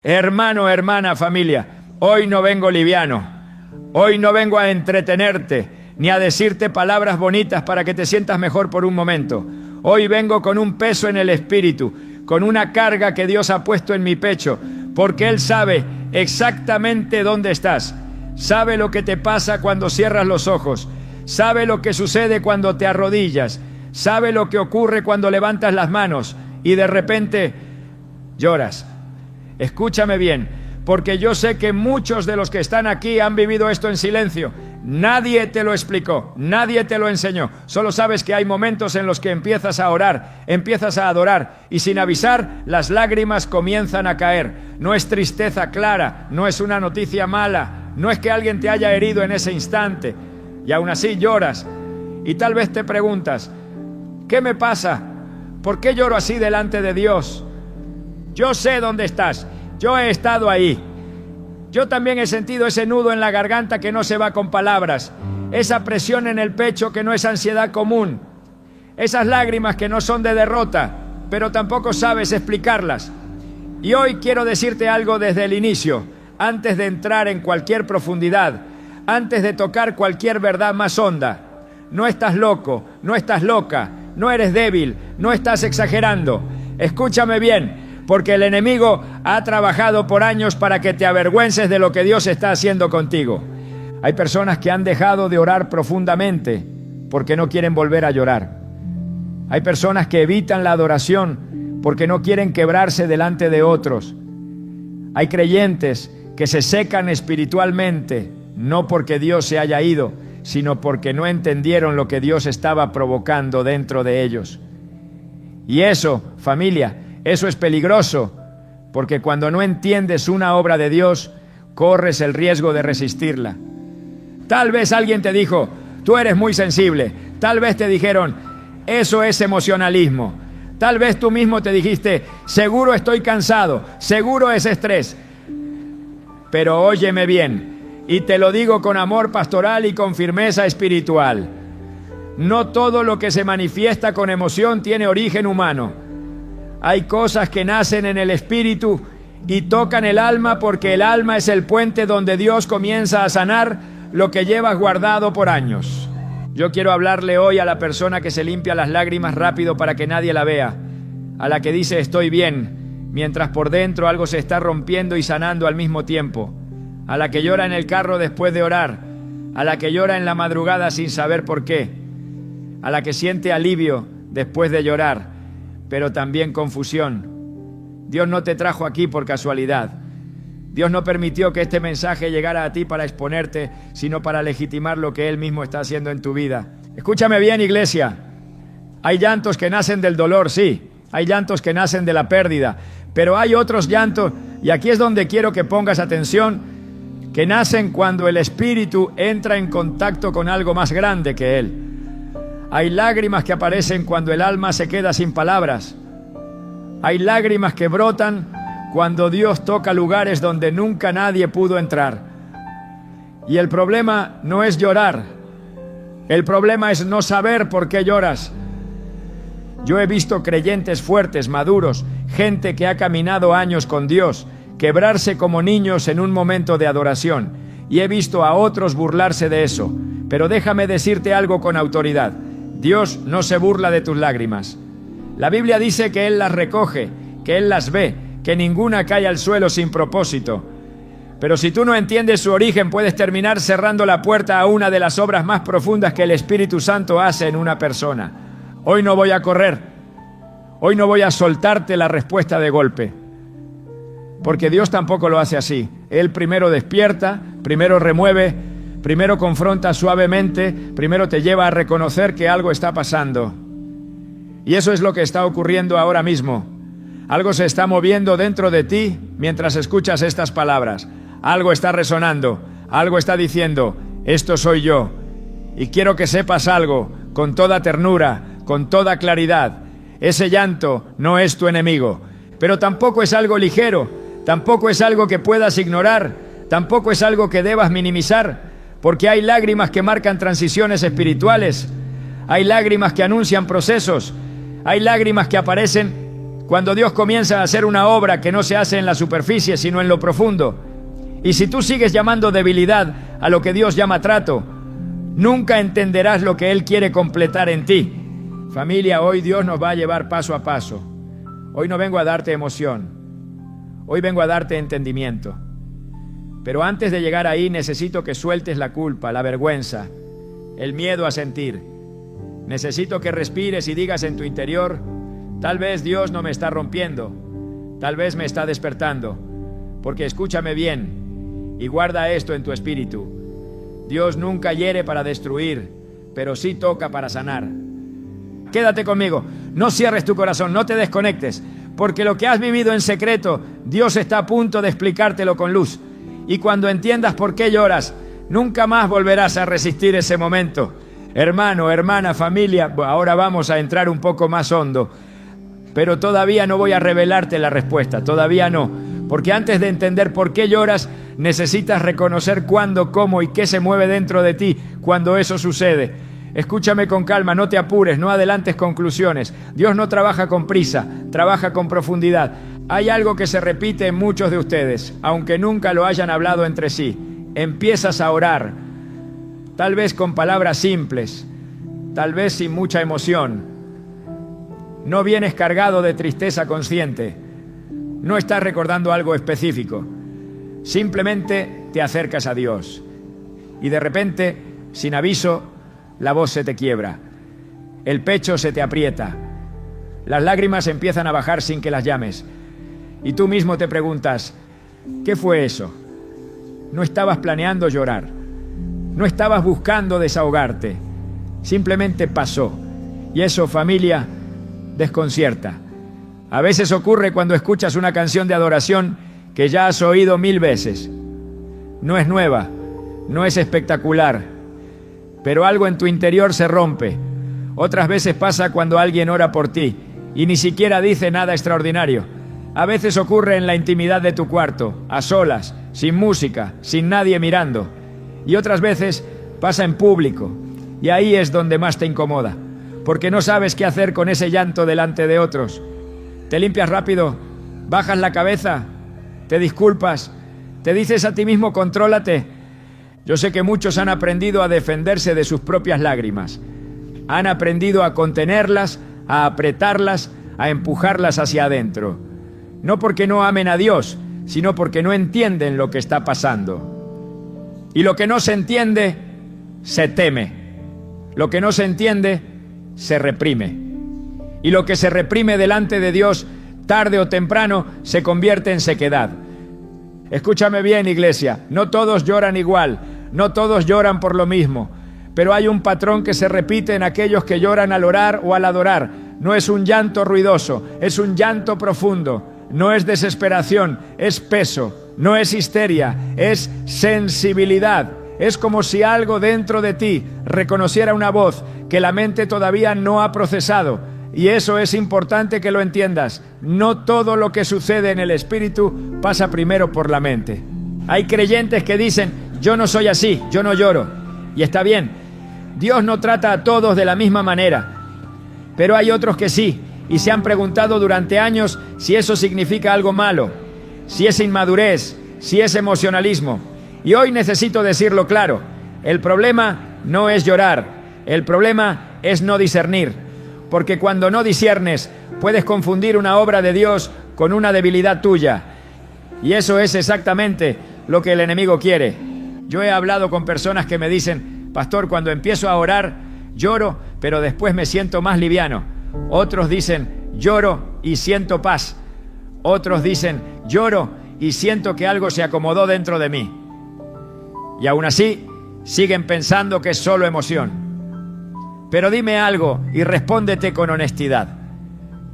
Hermano, hermana, familia, hoy no vengo liviano, hoy no vengo a entretenerte, ni a decirte palabras bonitas para que te sientas mejor por un momento. Hoy vengo con un peso en el espíritu, con una carga que Dios ha puesto en mi pecho, porque Él sabe exactamente dónde estás, sabe lo que te pasa cuando cierras los ojos, sabe lo que sucede cuando te arrodillas, sabe lo que ocurre cuando levantas las manos y de repente lloras. Escúchame bien, porque yo sé que muchos de los que están aquí han vivido esto en silencio. Nadie te lo explicó, nadie te lo enseñó. Solo sabes que hay momentos en los que empiezas a orar, empiezas a adorar y sin avisar las lágrimas comienzan a caer. No es tristeza clara, no es una noticia mala, no es que alguien te haya herido en ese instante y aún así lloras. Y tal vez te preguntas, ¿qué me pasa? ¿Por qué lloro así delante de Dios? Yo sé dónde estás, yo he estado ahí. Yo también he sentido ese nudo en la garganta que no se va con palabras, esa presión en el pecho que no es ansiedad común, esas lágrimas que no son de derrota, pero tampoco sabes explicarlas. Y hoy quiero decirte algo desde el inicio, antes de entrar en cualquier profundidad, antes de tocar cualquier verdad más honda. No estás loco, no estás loca, no eres débil, no estás exagerando. Escúchame bien. Porque el enemigo ha trabajado por años para que te avergüences de lo que Dios está haciendo contigo. Hay personas que han dejado de orar profundamente porque no quieren volver a llorar. Hay personas que evitan la adoración porque no quieren quebrarse delante de otros. Hay creyentes que se secan espiritualmente, no porque Dios se haya ido, sino porque no entendieron lo que Dios estaba provocando dentro de ellos. Y eso, familia, eso es peligroso, porque cuando no entiendes una obra de Dios, corres el riesgo de resistirla. Tal vez alguien te dijo, tú eres muy sensible. Tal vez te dijeron, eso es emocionalismo. Tal vez tú mismo te dijiste, seguro estoy cansado, seguro es estrés. Pero óyeme bien, y te lo digo con amor pastoral y con firmeza espiritual. No todo lo que se manifiesta con emoción tiene origen humano. Hay cosas que nacen en el espíritu y tocan el alma porque el alma es el puente donde Dios comienza a sanar lo que llevas guardado por años. Yo quiero hablarle hoy a la persona que se limpia las lágrimas rápido para que nadie la vea, a la que dice estoy bien, mientras por dentro algo se está rompiendo y sanando al mismo tiempo, a la que llora en el carro después de orar, a la que llora en la madrugada sin saber por qué, a la que siente alivio después de llorar, pero también confusión. Dios no te trajo aquí por casualidad. Dios no permitió que este mensaje llegara a ti para exponerte, sino para legitimar lo que Él mismo está haciendo en tu vida. Escúchame bien, iglesia. Hay llantos que nacen del dolor, sí. Hay llantos que nacen de la pérdida. Pero hay otros llantos, y aquí es donde quiero que pongas atención, que nacen cuando el espíritu entra en contacto con algo más grande que él. Hay lágrimas que aparecen cuando el alma se queda sin palabras. Hay lágrimas que brotan cuando Dios toca lugares donde nunca nadie pudo entrar. Y el problema no es llorar. El problema es no saber por qué lloras. Yo he visto creyentes fuertes, maduros, gente que ha caminado años con Dios, quebrarse como niños en un momento de adoración. Y he visto a otros burlarse de eso. Pero déjame decirte algo con autoridad. Dios no se burla de tus lágrimas. La Biblia dice que Él las recoge, que Él las ve, que ninguna cae al suelo sin propósito. Pero si tú no entiendes su origen, puedes terminar cerrando la puerta a una de las obras más profundas que el Espíritu Santo hace en una persona. Hoy no voy a correr. Hoy no voy a soltarte la respuesta de golpe. Porque Dios tampoco lo hace así. Él primero despierta, primero remueve, primero confronta suavemente, primero te lleva a reconocer que algo está pasando. Y eso es lo que está ocurriendo ahora mismo. Algo se está moviendo dentro de ti mientras escuchas estas palabras. Algo está resonando, algo está diciendo, esto soy yo. Y quiero que sepas algo, con toda ternura, con toda claridad. Ese llanto no es tu enemigo, pero tampoco es algo ligero, tampoco es algo que puedas ignorar, tampoco es algo que debas minimizar. Porque hay lágrimas que marcan transiciones espirituales, hay lágrimas que anuncian procesos, hay lágrimas que aparecen Cuando Dios comienza a hacer una obra que no se hace en la superficie, sino en lo profundo. Y si tú sigues llamando debilidad a lo que Dios llama trato, nunca entenderás lo que Él quiere completar en ti. Familia, hoy Dios nos va a llevar paso a paso. Hoy no vengo a darte emoción. Hoy vengo a darte entendimiento. Pero antes de llegar ahí necesito que sueltes la culpa, la vergüenza, el miedo a sentir. Necesito que respires y digas en tu interior: tal vez Dios no me está rompiendo, tal vez me está despertando. Porque escúchame bien y guarda esto en tu espíritu. Dios nunca hiere para destruir, pero sí toca para sanar. Quédate conmigo, no cierres tu corazón, no te desconectes, porque lo que has vivido en secreto, Dios está a punto de explicártelo con luz. Y cuando entiendas por qué lloras, nunca más volverás a resistir ese momento. Hermano, hermana, familia, ahora vamos a entrar un poco más hondo, pero todavía no voy a revelarte la respuesta, todavía no, porque antes de entender por qué lloras, necesitas reconocer cuándo, cómo y qué se mueve dentro de ti cuando eso sucede. Escúchame con calma, no te apures, no adelantes conclusiones. Dios no trabaja con prisa, trabaja con profundidad. Hay algo que se repite en muchos de ustedes, aunque nunca lo hayan hablado entre sí. Empiezas a orar, tal vez con palabras simples, tal vez sin mucha emoción. No vienes cargado de tristeza consciente, no estás recordando algo específico. Simplemente te acercas a Dios y de repente, sin aviso, la voz se te quiebra, el pecho se te aprieta, las lágrimas empiezan a bajar sin que las llames. Y tú mismo te preguntas: ¿qué fue eso? No estabas planeando llorar, no estabas buscando desahogarte, simplemente pasó. Y eso, familia, desconcierta. A veces ocurre cuando escuchas una canción de adoración que ya has oído 1000 veces. No es nueva, no es espectacular, pero algo en tu interior se rompe. Otras veces pasa cuando alguien ora por ti y ni siquiera dice nada extraordinario. A veces ocurre en la intimidad de tu cuarto, a solas, sin música, sin nadie mirando. Y otras veces pasa en público, y ahí es donde más te incomoda, porque no sabes qué hacer con ese llanto delante de otros. Te limpias rápido, bajas la cabeza, te disculpas, te dices a ti mismo: contrólate. Yo sé que muchos han aprendido a defenderse de sus propias lágrimas. Han aprendido a contenerlas, a apretarlas, a empujarlas hacia adentro. No porque no amen a Dios, sino porque no entienden lo que está pasando. Y lo que no se entiende, se teme. Lo que no se entiende, se reprime. Y lo que se reprime delante de Dios, tarde o temprano, se convierte en sequedad. Escúchame bien, iglesia, no todos lloran igual, no todos lloran por lo mismo, pero hay un patrón que se repite en aquellos que lloran al orar o al adorar. No es un llanto ruidoso, es un llanto profundo. No es desesperación, es peso. No es histeria, es sensibilidad. Es como si algo dentro de ti reconociera una voz que la mente todavía no ha procesado. Y eso es importante que lo entiendas. No todo lo que sucede en el espíritu pasa primero por la mente. Hay creyentes que dicen: yo no soy así, yo no lloro. Y está bien, Dios no trata a todos de la misma manera. Pero hay otros que sí, y se han preguntado durante años si eso significa algo malo, si es inmadurez, si es emocionalismo. Y hoy necesito decirlo claro: el problema no es llorar, el problema es no discernir. Porque cuando no disiernes, puedes confundir una obra de Dios con una debilidad tuya. Y eso es exactamente lo que el enemigo quiere. Yo he hablado con personas que me dicen: pastor, cuando empiezo a orar, lloro, pero después me siento más liviano. Otros dicen: lloro y siento paz. Otros dicen: lloro y siento que algo se acomodó dentro de mí. Y aún así, siguen pensando que es solo emoción. Pero dime algo y respóndete con honestidad.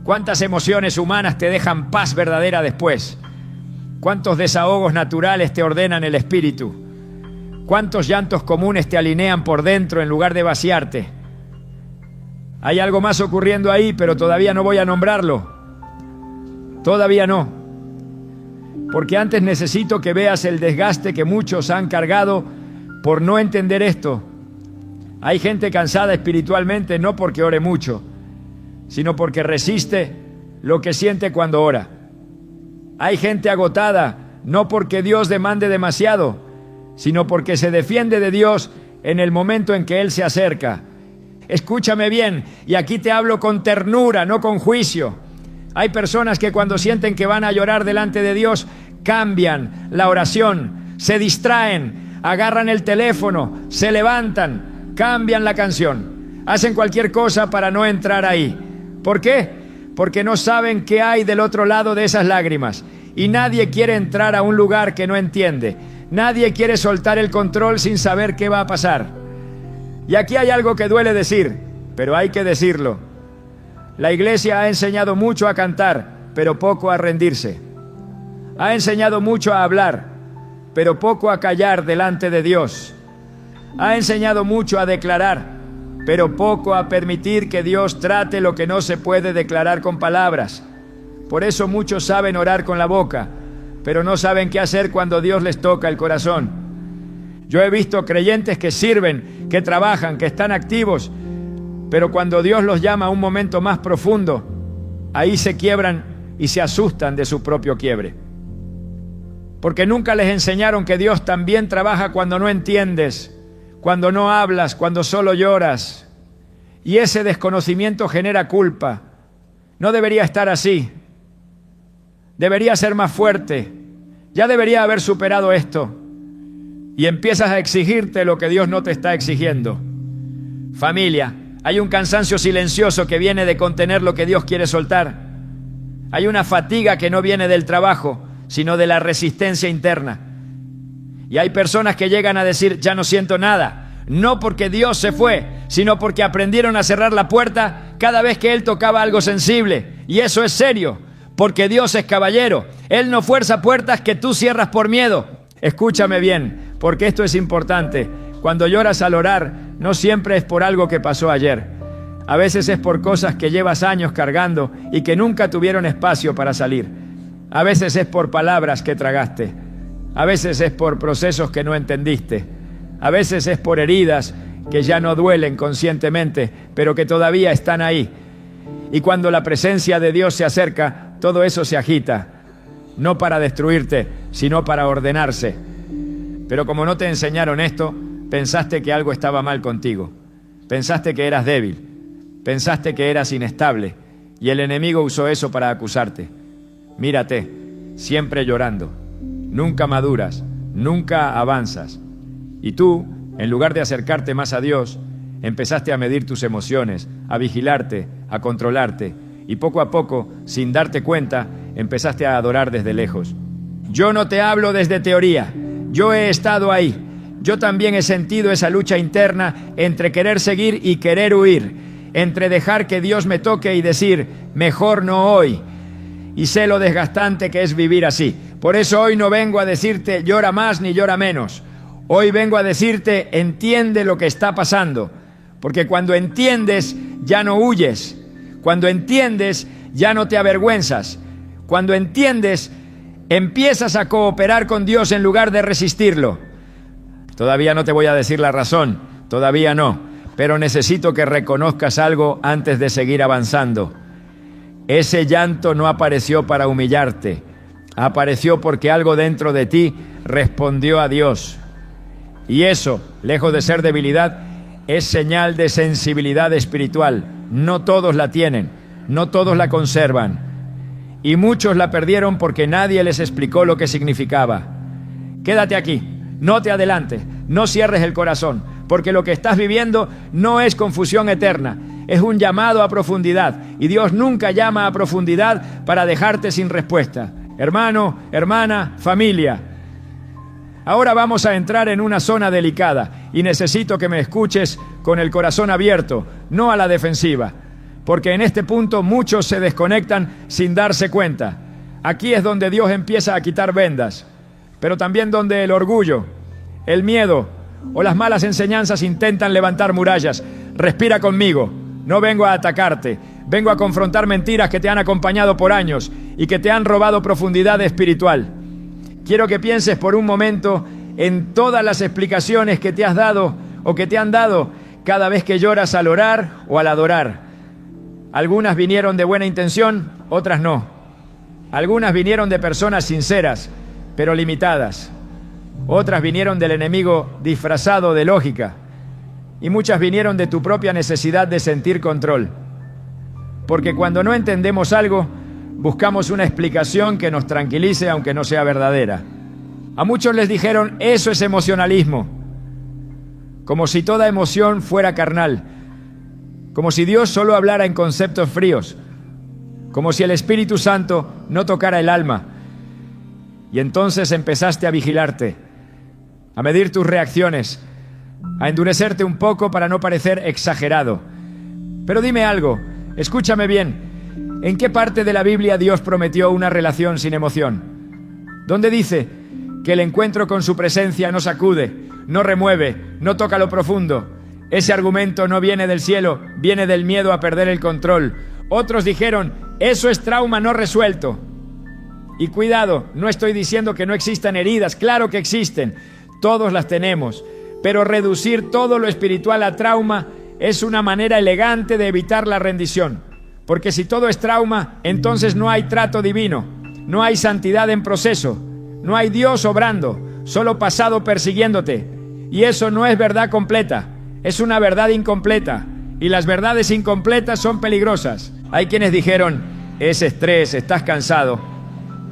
¿Cuántas emociones humanas te dejan paz verdadera después? ¿Cuántos desahogos naturales te ordenan el espíritu? ¿Cuántos llantos comunes te alinean por dentro en lugar de vaciarte? Hay algo más ocurriendo ahí, pero todavía no voy a nombrarlo. Todavía no. Porque antes necesito que veas el desgaste que muchos han cargado por no entender esto. Hay gente cansada espiritualmente no porque ore mucho, sino porque resiste lo que siente cuando ora. Hay gente agotada, no porque Dios demande demasiado, sino porque se defiende de Dios en el momento en que Él se acerca. Escúchame bien, y aquí te hablo con ternura, no con juicio. Hay personas que cuando sienten que van a llorar delante de Dios, cambian la oración, se distraen, agarran el teléfono, se levantan, cambian la canción, hacen cualquier cosa para no entrar ahí. ¿Por qué? Porque no saben qué hay del otro lado de esas lágrimas. Y nadie quiere entrar a un lugar que no entiende. Nadie quiere soltar el control sin saber qué va a pasar. Y aquí hay algo que duele decir, pero hay que decirlo. La iglesia ha enseñado mucho a cantar, pero poco a rendirse. Ha enseñado mucho a hablar, pero poco a callar delante de Dios. Ha enseñado mucho a declarar, pero poco a permitir que Dios trate lo que no se puede declarar con palabras. Por eso muchos saben orar con la boca, pero no saben qué hacer cuando Dios les toca el corazón. Yo he visto creyentes que sirven, que trabajan, que están activos, pero cuando Dios los llama a un momento más profundo, ahí se quiebran y se asustan de su propio quiebre. Porque nunca les enseñaron que Dios también trabaja cuando no entiendes, cuando no hablas, cuando solo lloras. Y ese desconocimiento genera culpa. No debería estar así. Debería ser más fuerte. Ya debería haber superado esto. Y empiezas a exigirte lo que Dios no te está exigiendo. Familia, hay un cansancio silencioso que viene de contener lo que Dios quiere soltar. Hay una fatiga que no viene del trabajo, sino de la resistencia interna. Y hay personas que llegan a decir, ya no siento nada. No porque Dios se fue, sino porque aprendieron a cerrar la puerta cada vez que Él tocaba algo sensible. Y eso es serio, porque Dios es caballero. Él no fuerza puertas que tú cierras por miedo. Escúchame bien, porque esto es importante. Cuando lloras al orar, no siempre es por algo que pasó ayer. A veces es por cosas que llevas años cargando y que nunca tuvieron espacio para salir. A veces es por palabras que tragaste. A veces es por procesos que no entendiste. A veces es por heridas que ya no duelen conscientemente, pero que todavía están ahí. Y cuando la presencia de Dios se acerca, todo eso se agita, no para destruirte, sino para ordenarse. Pero como no te enseñaron esto, pensaste que algo estaba mal contigo. Pensaste que eras débil. Pensaste que eras inestable. Y el enemigo usó eso para acusarte. Mírate, siempre llorando. Nunca maduras, nunca avanzas. Y tú, en lugar de acercarte más a Dios, empezaste a medir tus emociones, a vigilarte, a controlarte. Y poco a poco, sin darte cuenta, empezaste a adorar desde lejos. Yo no te hablo desde teoría. Yo he estado ahí. Yo también he sentido esa lucha interna entre querer seguir y querer huir. Entre dejar que Dios me toque y decir, mejor no hoy. Y sé lo desgastante que es vivir así. Por eso hoy no vengo a decirte llora más ni llora menos. Hoy vengo a decirte entiende lo que está pasando. Porque cuando entiendes ya no huyes. Cuando entiendes ya no te avergüenzas. Cuando entiendes empiezas a cooperar con Dios en lugar de resistirlo. Todavía no te voy a decir la razón. Todavía no. Pero necesito que reconozcas algo antes de seguir avanzando. Ese llanto no apareció para humillarte. Apareció porque algo dentro de ti respondió a Dios. Y eso, lejos de ser debilidad, es señal de sensibilidad espiritual. No todos la tienen, no todos la conservan. Y muchos la perdieron porque nadie les explicó lo que significaba. Quédate aquí, no te adelantes, no cierres el corazón, porque lo que estás viviendo no es confusión eterna. Es un llamado a profundidad, y Dios nunca llama a profundidad para dejarte sin respuesta. Hermano, hermana, familia. Ahora vamos a entrar en una zona delicada, y necesito que me escuches con el corazón abierto, no a la defensiva, porque en este punto muchos se desconectan sin darse cuenta. Aquí es donde Dios empieza a quitar vendas, pero también donde el orgullo, el miedo o las malas enseñanzas intentan levantar murallas. Respira conmigo. No vengo a atacarte, vengo a confrontar mentiras que te han acompañado por años y que te han robado profundidad espiritual. Quiero que pienses por un momento en todas las explicaciones que te has dado o que te han dado cada vez que lloras al orar o al adorar. Algunas vinieron de buena intención, otras no. Algunas vinieron de personas sinceras, pero limitadas. Otras vinieron del enemigo disfrazado de lógica. Y muchas vinieron de tu propia necesidad de sentir control. Porque cuando no entendemos algo, buscamos una explicación que nos tranquilice aunque no sea verdadera. A muchos les dijeron, eso es emocionalismo. Como si toda emoción fuera carnal. Como si Dios solo hablara en conceptos fríos. Como si el Espíritu Santo no tocara el alma. Y entonces empezaste a vigilarte, a medir tus reacciones, a endurecerte un poco para no parecer exagerado. Pero dime algo, escúchame bien. ¿En qué parte de la Biblia Dios prometió una relación sin emoción? ¿Dónde dice que el encuentro con su presencia no sacude, no remueve, no toca lo profundo? Ese argumento no viene del cielo, viene del miedo a perder el control. Otros dijeron, eso es trauma no resuelto. Y cuidado, no estoy diciendo que no existan heridas, claro que existen, todos las tenemos. Pero reducir todo lo espiritual a trauma es una manera elegante de evitar la rendición. Porque si todo es trauma, entonces no hay trato divino, no hay santidad en proceso, no hay Dios obrando, solo pasado persiguiéndote. Y eso no es verdad completa, es una verdad incompleta. Y las verdades incompletas son peligrosas. Hay quienes dijeron, es estrés, estás cansado.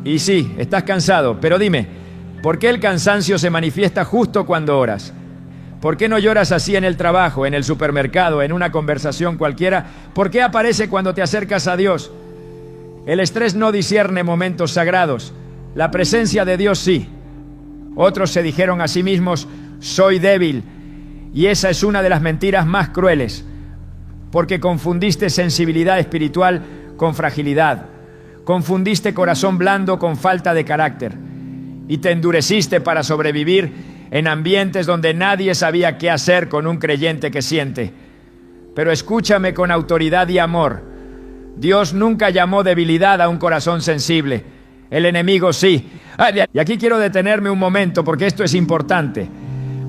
Y sí, estás cansado, pero dime, ¿por qué el cansancio se manifiesta justo cuando oras? ¿Por qué no lloras así en el trabajo, en el supermercado, en una conversación cualquiera? ¿Por qué aparece cuando te acercas a Dios? El estrés no discierne momentos sagrados. La presencia de Dios sí. Otros se dijeron a sí mismos, soy débil. Y esa es una de las mentiras más crueles. Porque confundiste sensibilidad espiritual con fragilidad. Confundiste corazón blando con falta de carácter. Y te endureciste para sobrevivir en ambientes donde nadie sabía qué hacer con un creyente que siente. Pero escúchame con autoridad y amor. Dios nunca llamó debilidad a un corazón sensible. El enemigo sí. Y aquí quiero detenerme un momento porque esto es importante.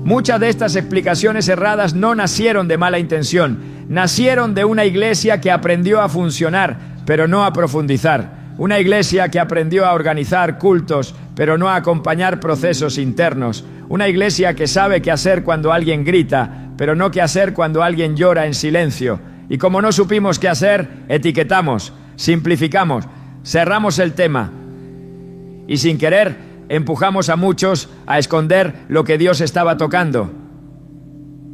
Muchas de estas explicaciones erradas no nacieron de mala intención. Nacieron de una iglesia que aprendió a funcionar, pero no a profundizar. Una iglesia que aprendió a organizar cultos, pero no a acompañar procesos internos. Una iglesia que sabe qué hacer cuando alguien grita, pero no qué hacer cuando alguien llora en silencio. Y como no supimos qué hacer, etiquetamos, simplificamos, cerramos el tema. Y sin querer, empujamos a muchos a esconder lo que Dios estaba tocando.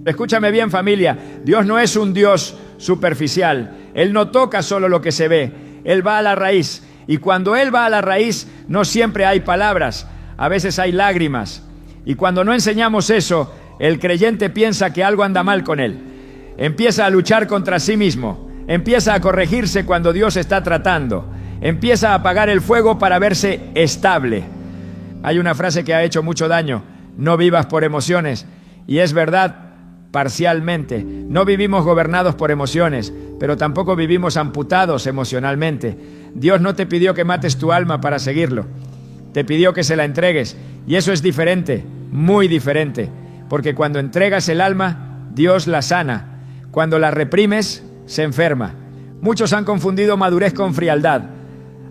Escúchame bien, familia, Dios no es un Dios superficial. Él no toca solo lo que se ve, Él va a la raíz. Y cuando Él va a la raíz, no siempre hay palabras, a veces hay lágrimas. Y cuando no enseñamos eso, el creyente piensa que algo anda mal con él. Empieza a luchar contra sí mismo, empieza a corregirse cuando Dios está tratando, empieza a apagar el fuego para verse estable. Hay una frase que ha hecho mucho daño, no vivas por emociones, y es verdad parcialmente. No vivimos gobernados por emociones, pero tampoco vivimos amputados emocionalmente. Dios no te pidió que mates tu alma para seguirlo, te pidió que se la entregues, y eso es diferente, muy diferente, porque cuando entregas el alma, Dios la sana. Cuando la reprimes, se enferma. Muchos han confundido madurez con frialdad.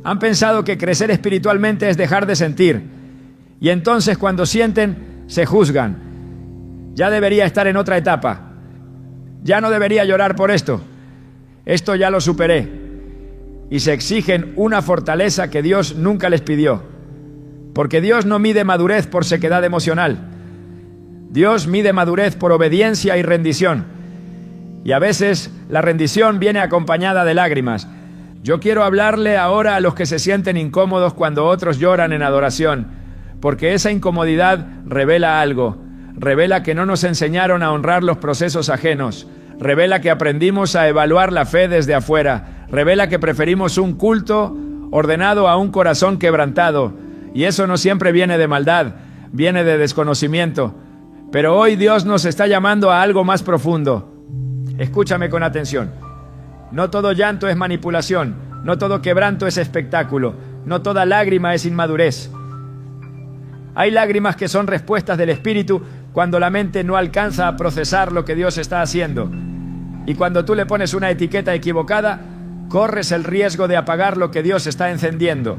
Han pensado que crecer espiritualmente es dejar de sentir. Y entonces cuando sienten, se juzgan. Ya debería estar en otra etapa. Ya no debería llorar por esto. Esto ya lo superé. Y se exigen una fortaleza que Dios nunca les pidió. Porque Dios no mide madurez por sequedad emocional. Dios mide madurez por obediencia y rendición. Y a veces la rendición viene acompañada de lágrimas. Yo quiero hablarle ahora a los que se sienten incómodos cuando otros lloran en adoración, porque esa incomodidad revela algo. Revela que no nos enseñaron a honrar los procesos ajenos. Revela que aprendimos a evaluar la fe desde afuera. Revela que preferimos un culto ordenado a un corazón quebrantado. Y eso no siempre viene de maldad, viene de desconocimiento. Pero hoy Dios nos está llamando a algo más profundo. Escúchame con atención. No todo llanto es manipulación, no todo quebranto es espectáculo, no toda lágrima es inmadurez. Hay lágrimas que son respuestas del Espíritu cuando la mente no alcanza a procesar lo que Dios está haciendo. Y cuando tú le pones una etiqueta equivocada, corres el riesgo de apagar lo que Dios está encendiendo.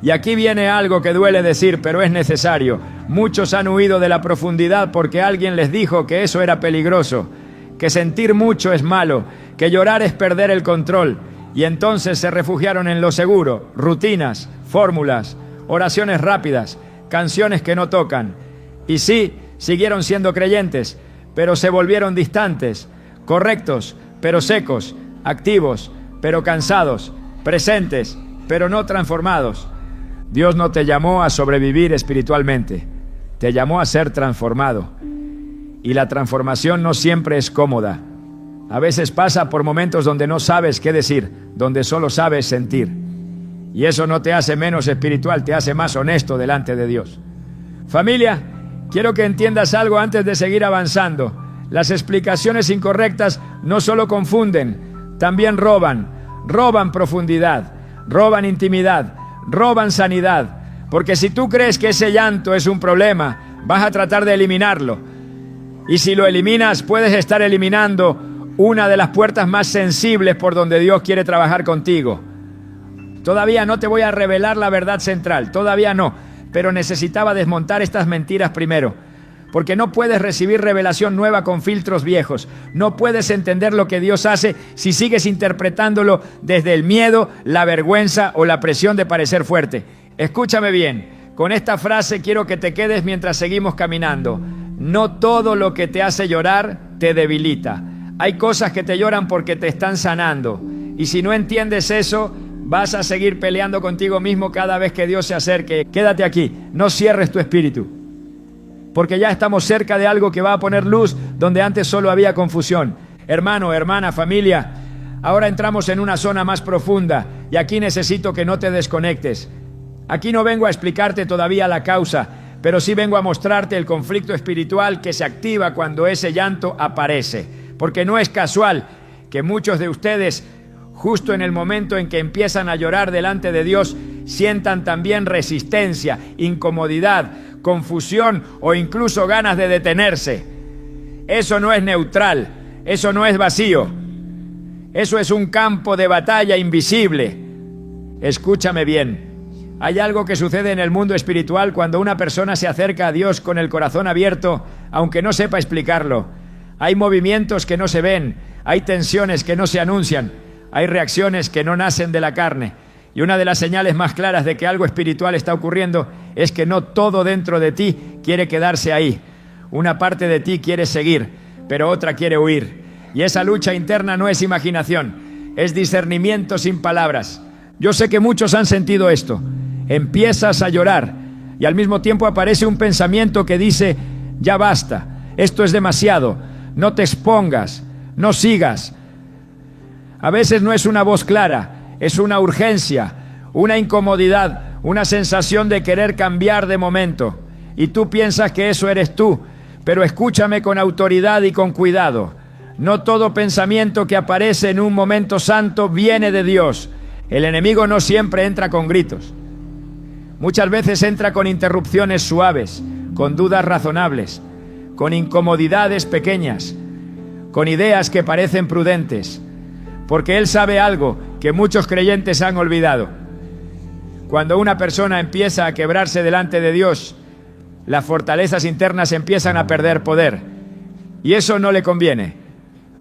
Y aquí viene algo que duele decir, pero es necesario. Muchos han huido de la profundidad porque alguien les dijo que eso era peligroso, que sentir mucho es malo, que llorar es perder el control. Y entonces se refugiaron en lo seguro, rutinas, fórmulas, oraciones rápidas, canciones que no tocan. Y sí, siguieron siendo creyentes, pero se volvieron distantes, correctos, pero secos, activos, pero cansados, presentes, pero no transformados. Dios no te llamó a sobrevivir espiritualmente, te llamó a ser transformado. Y la transformación no siempre es cómoda. A veces pasa por momentos donde no sabes qué decir, donde solo sabes sentir. Y eso no te hace menos espiritual, te hace más honesto delante de Dios. Familia, quiero que entiendas algo antes de seguir avanzando. Las explicaciones incorrectas no solo confunden, también roban profundidad, roban intimidad, roban sanidad. Porque si tú crees que ese llanto es un problema, vas a tratar de eliminarlo. Y si lo eliminas, puedes estar eliminando una de las puertas más sensibles por donde Dios quiere trabajar contigo. Todavía no te voy a revelar la verdad central, todavía no, pero necesitaba desmontar estas mentiras primero, porque no puedes recibir revelación nueva con filtros viejos, no puedes entender lo que Dios hace si sigues interpretándolo desde el miedo, la vergüenza o la presión de parecer fuerte. Escúchame bien, con esta frase quiero que te quedes mientras seguimos caminando. No todo lo que te hace llorar te debilita. Hay cosas que te lloran porque te están sanando. Y si no entiendes eso, vas a seguir peleando contigo mismo cada vez que Dios se acerque. Quédate aquí, no cierres tu espíritu. Porque ya estamos cerca de algo que va a poner luz donde antes solo había confusión. Hermano, hermana, familia, ahora entramos en una zona más profunda y aquí necesito que no te desconectes. Aquí no vengo a explicarte todavía la causa, pero sí vengo a mostrarte el conflicto espiritual que se activa cuando ese llanto aparece. Porque no es casual que muchos de ustedes, justo en el momento en que empiezan a llorar delante de Dios, sientan también resistencia, incomodidad, confusión o incluso ganas de detenerse. Eso no es neutral, eso no es vacío. Eso es un campo de batalla invisible. Escúchame bien. Hay algo que sucede en el mundo espiritual cuando una persona se acerca a Dios con el corazón abierto, aunque no sepa explicarlo. Hay movimientos que no se ven, hay tensiones que no se anuncian, hay reacciones que no nacen de la carne. Y una de las señales más claras de que algo espiritual está ocurriendo es que no todo dentro de ti quiere quedarse ahí. Una parte de ti quiere seguir, pero otra quiere huir. Y esa lucha interna no es imaginación, es discernimiento sin palabras. Yo sé que muchos han sentido esto. Empiezas a llorar y al mismo tiempo aparece un pensamiento que dice: ya basta, esto es demasiado. No te expongas, no sigas. A veces no es una voz clara, es una urgencia, una incomodidad, una sensación de querer cambiar de momento. Y tú piensas que eso eres tú, pero escúchame con autoridad y con cuidado. No todo pensamiento que aparece en un momento santo viene de Dios. El enemigo no siempre entra con gritos. Muchas veces entra con interrupciones suaves, con dudas razonables, con incomodidades pequeñas, con ideas que parecen prudentes, porque Él sabe algo que muchos creyentes han olvidado. Cuando una persona empieza a quebrarse delante de Dios, las fortalezas internas empiezan a perder poder, y eso no le conviene.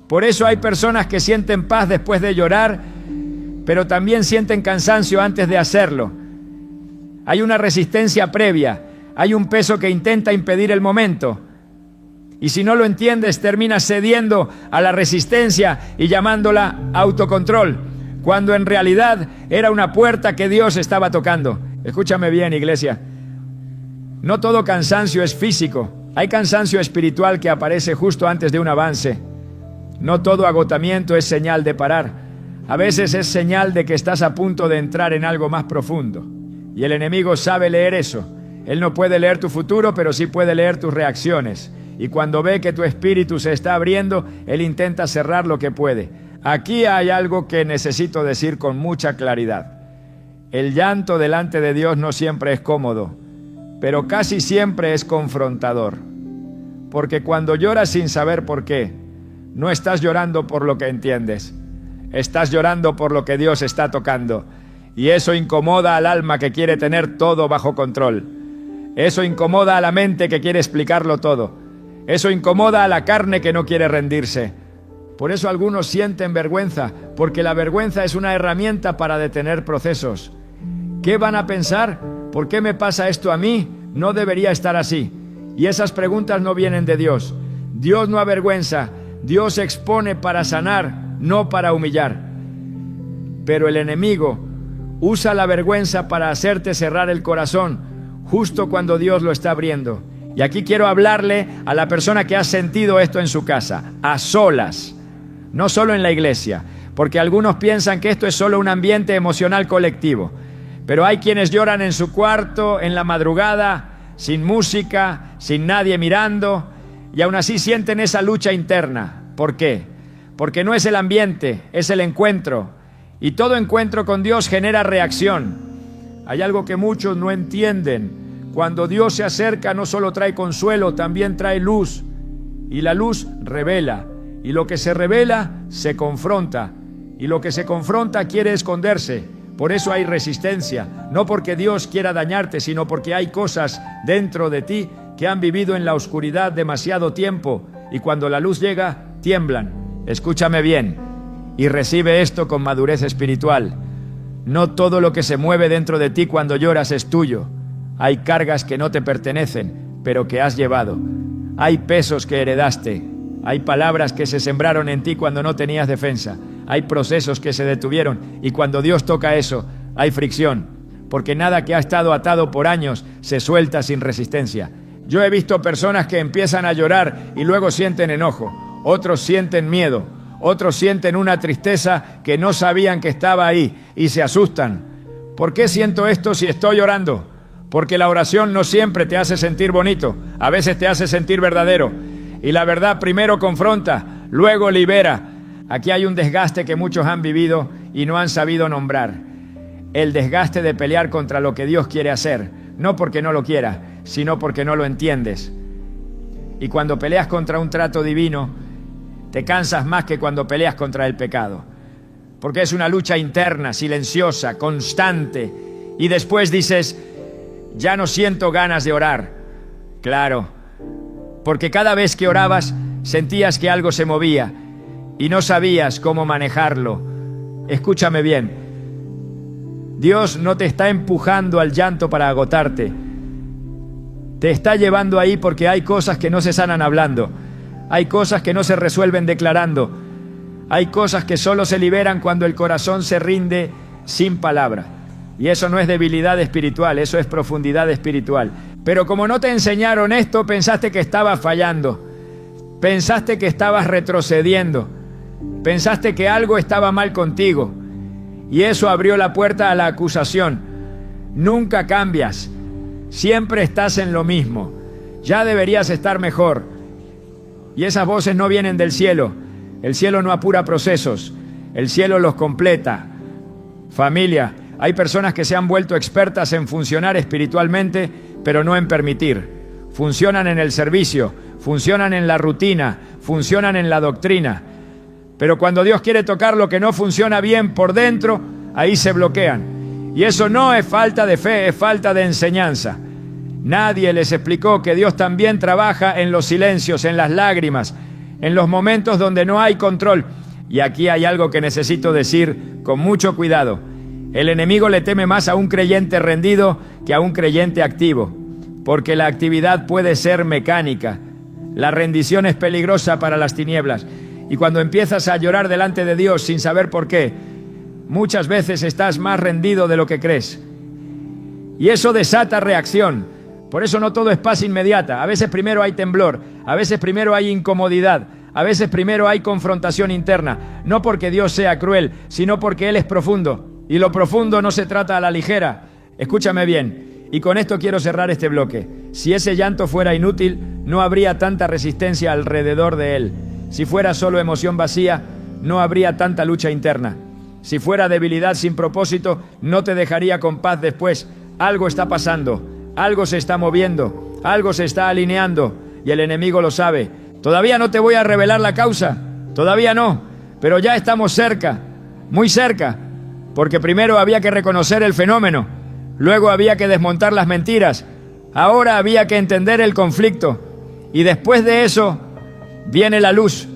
Por eso hay personas que sienten paz después de llorar, pero también sienten cansancio antes de hacerlo. Hay una resistencia previa, hay un peso que intenta impedir el momento. Y si no lo entiendes, terminas cediendo a la resistencia y llamándola autocontrol, cuando en realidad era una puerta que Dios estaba tocando. Escúchame bien, iglesia. No todo cansancio es físico. Hay cansancio espiritual que aparece justo antes de un avance. No todo agotamiento es señal de parar. A veces es señal de que estás a punto de entrar en algo más profundo. Y el enemigo sabe leer eso. Él no puede leer tu futuro, pero sí puede leer tus reacciones. Y cuando ve que tu espíritu se está abriendo, Él intenta cerrar lo que puede. Aquí hay algo que necesito decir con mucha claridad. El llanto delante de Dios no siempre es cómodo, pero casi siempre es confrontador. Porque cuando lloras sin saber por qué, no estás llorando por lo que entiendes. Estás llorando por lo que Dios está tocando. Y eso incomoda al alma que quiere tener todo bajo control. Eso incomoda a la mente que quiere explicarlo todo. Eso incomoda a la carne que no quiere rendirse. Por eso algunos sienten vergüenza, porque la vergüenza es una herramienta para detener procesos. ¿Qué van a pensar? ¿Por qué me pasa esto a mí? No debería estar así. Y esas preguntas no vienen de Dios. Dios no avergüenza. Dios expone para sanar, no para humillar. Pero el enemigo usa la vergüenza para hacerte cerrar el corazón, justo cuando Dios lo está abriendo. Y aquí quiero hablarle a la persona que ha sentido esto en su casa, a solas, no solo en la iglesia, porque algunos piensan que esto es solo un ambiente emocional colectivo. Pero hay quienes lloran en su cuarto, en la madrugada, sin música, sin nadie mirando, y aún así sienten esa lucha interna. ¿Por qué? Porque no es el ambiente, es el encuentro. Y todo encuentro con Dios genera reacción. Hay algo que muchos no entienden. Cuando Dios se acerca, no solo trae consuelo, también trae luz. Y la luz revela. Y lo que se revela, se confronta. Y lo que se confronta quiere esconderse. Por eso hay resistencia. No porque Dios quiera dañarte, sino porque hay cosas dentro de ti que han vivido en la oscuridad demasiado tiempo. Y cuando la luz llega, tiemblan. Escúchame bien. Y recibe esto con madurez espiritual. No todo lo que se mueve dentro de ti cuando lloras es tuyo. Hay cargas que no te pertenecen, pero que has llevado. Hay pesos que heredaste. Hay palabras que se sembraron en ti cuando no tenías defensa. Hay procesos que se detuvieron. Y cuando Dios toca eso, hay fricción. Porque nada que ha estado atado por años se suelta sin resistencia. Yo he visto personas que empiezan a llorar y luego sienten enojo. Otros sienten miedo. Otros sienten una tristeza que no sabían que estaba ahí y se asustan. ¿Por qué siento esto si estoy llorando? Porque la oración no siempre te hace sentir bonito, a veces te hace sentir verdadero. Y la verdad primero confronta, luego libera. Aquí hay un desgaste que muchos han vivido y no han sabido nombrar. El desgaste de pelear contra lo que Dios quiere hacer, no porque no lo quiera, sino porque no lo entiendes. Y cuando peleas contra un trato divino, te cansas más que cuando peleas contra el pecado. Porque es una lucha interna, silenciosa, constante. Y después dices, ya no siento ganas de orar. Claro, porque cada vez que orabas sentías que algo se movía y no sabías cómo manejarlo. Escúchame bien. Dios no te está empujando al llanto para agotarte. Te está llevando ahí porque hay cosas que no se sanan hablando. Hay cosas que no se resuelven declarando. Hay cosas que solo se liberan cuando el corazón se rinde sin palabra. Y eso no es debilidad espiritual, eso es profundidad espiritual. Pero como no te enseñaron esto, pensaste que estabas fallando. Pensaste que estabas retrocediendo. Pensaste que algo estaba mal contigo. Y eso abrió la puerta a la acusación. Nunca cambias. Siempre estás en lo mismo. Ya deberías estar mejor. Y esas voces no vienen del cielo. El cielo no apura procesos. El cielo los completa. Familia, hay personas que se han vuelto expertas en funcionar espiritualmente, pero no en permitir. Funcionan en el servicio, funcionan en la rutina, funcionan en la doctrina. Pero cuando Dios quiere tocar lo que no funciona bien por dentro, ahí se bloquean. Y eso no es falta de fe, es falta de enseñanza. Nadie les explicó que Dios también trabaja en los silencios, en las lágrimas, en los momentos donde no hay control. Y aquí hay algo que necesito decir con mucho cuidado. El enemigo le teme más a un creyente rendido que a un creyente activo, porque la actividad puede ser mecánica. La rendición es peligrosa para las tinieblas. Y cuando empiezas a llorar delante de Dios sin saber por qué, muchas veces estás más rendido de lo que crees. Y eso desata reacción. Por eso no todo es paz inmediata. A veces primero hay temblor, a veces primero hay incomodidad, a veces primero hay confrontación interna. No porque Dios sea cruel, sino porque Él es profundo. Y lo profundo no se trata a la ligera. Escúchame bien. Y con esto quiero cerrar este bloque. Si ese llanto fuera inútil, no habría tanta resistencia alrededor de él. Si fuera solo emoción vacía, no habría tanta lucha interna. Si fuera debilidad sin propósito, no te dejaría con paz después. Algo está pasando. Algo se está moviendo, algo se está alineando y el enemigo lo sabe. Todavía no te voy a revelar la causa, todavía no, pero ya estamos cerca. muy cerca, porque primero había que reconocer el fenómeno, luego había que desmontar las mentiras, ahora había que entender el conflicto, y después de eso viene la luz.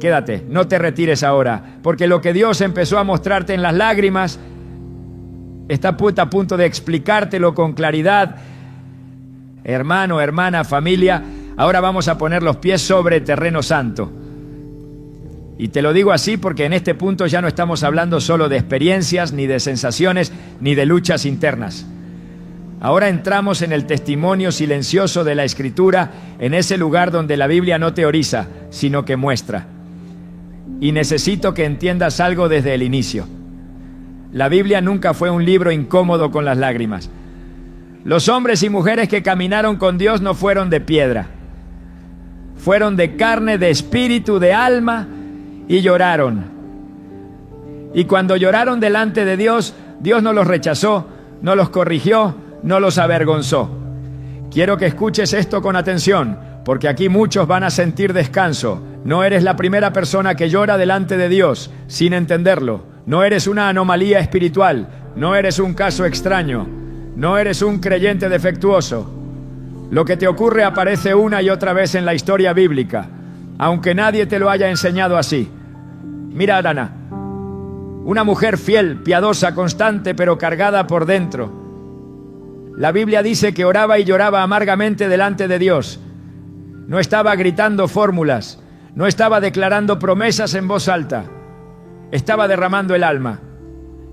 Quédate, no te retires ahora, porque lo que Dios empezó a mostrarte en las lágrimas está a punto de explicártelo con claridad. Hermano, hermana, familia, ahora vamos a poner los pies sobre terreno santo. Y te lo digo así porque en este punto ya no estamos hablando solo de experiencias, ni de sensaciones, ni de luchas internas. Ahora entramos en el testimonio silencioso de la Escritura, en ese lugar donde la Biblia no teoriza, sino que muestra. Y necesito que entiendas algo desde el inicio. La Biblia nunca fue un libro incómodo con las lágrimas. Los hombres y mujeres que caminaron con Dios no fueron de piedra. Fueron de carne, de espíritu, de alma, y lloraron. Y cuando lloraron delante de Dios, Dios no los rechazó, no los corrigió, no los avergonzó. Quiero que escuches esto con atención, porque aquí muchos van a sentir descanso. No eres la primera persona que llora delante de Dios sin entenderlo. No eres una anomalía espiritual, no eres un caso extraño, no eres un creyente defectuoso. Lo que te ocurre aparece una y otra vez en la historia bíblica, aunque nadie te lo haya enseñado así. Mira a Ana, una mujer fiel, piadosa, constante, pero cargada por dentro. La Biblia dice que oraba y lloraba amargamente delante de Dios. No estaba gritando fórmulas, no estaba declarando promesas en voz alta. Estaba derramando el alma.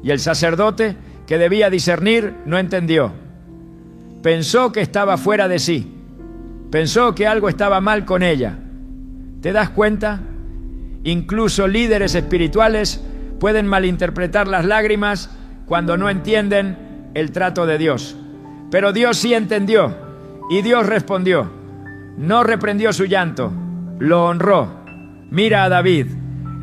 Y el sacerdote, que debía discernir, no entendió. Pensó que estaba fuera de sí. Pensó que algo estaba mal con ella. ¿Te das cuenta? Incluso líderes espirituales pueden malinterpretar las lágrimas cuando no entienden el trato de Dios. Pero Dios sí entendió y Dios respondió. No reprendió su llanto, lo honró. Mira a David,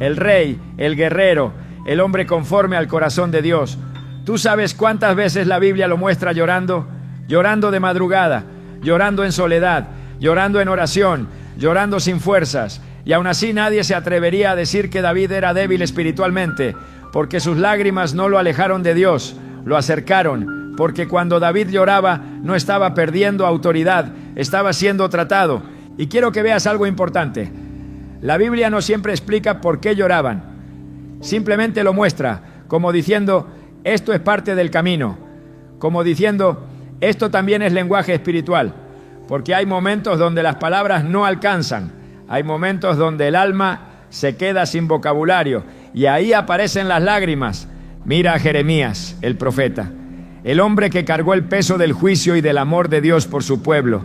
el rey, el guerrero, el hombre conforme al corazón de Dios. ¿Tú sabes cuántas veces la Biblia lo muestra llorando? Llorando de madrugada, llorando en soledad, llorando en oración, llorando sin fuerzas. Y aún así nadie se atrevería a decir que David era débil espiritualmente, porque sus lágrimas no lo alejaron de Dios, lo acercaron, porque cuando David lloraba no estaba perdiendo autoridad, estaba siendo tratado. Y quiero que veas algo importante. La Biblia no siempre explica por qué lloraban, simplemente lo muestra, como diciendo, esto es parte del camino, como diciendo, esto también es lenguaje espiritual, porque hay momentos donde las palabras no alcanzan, hay momentos donde el alma se queda sin vocabulario, y ahí aparecen las lágrimas. Mira a Jeremías, el profeta, el hombre que cargó el peso del juicio y del amor de Dios por su pueblo,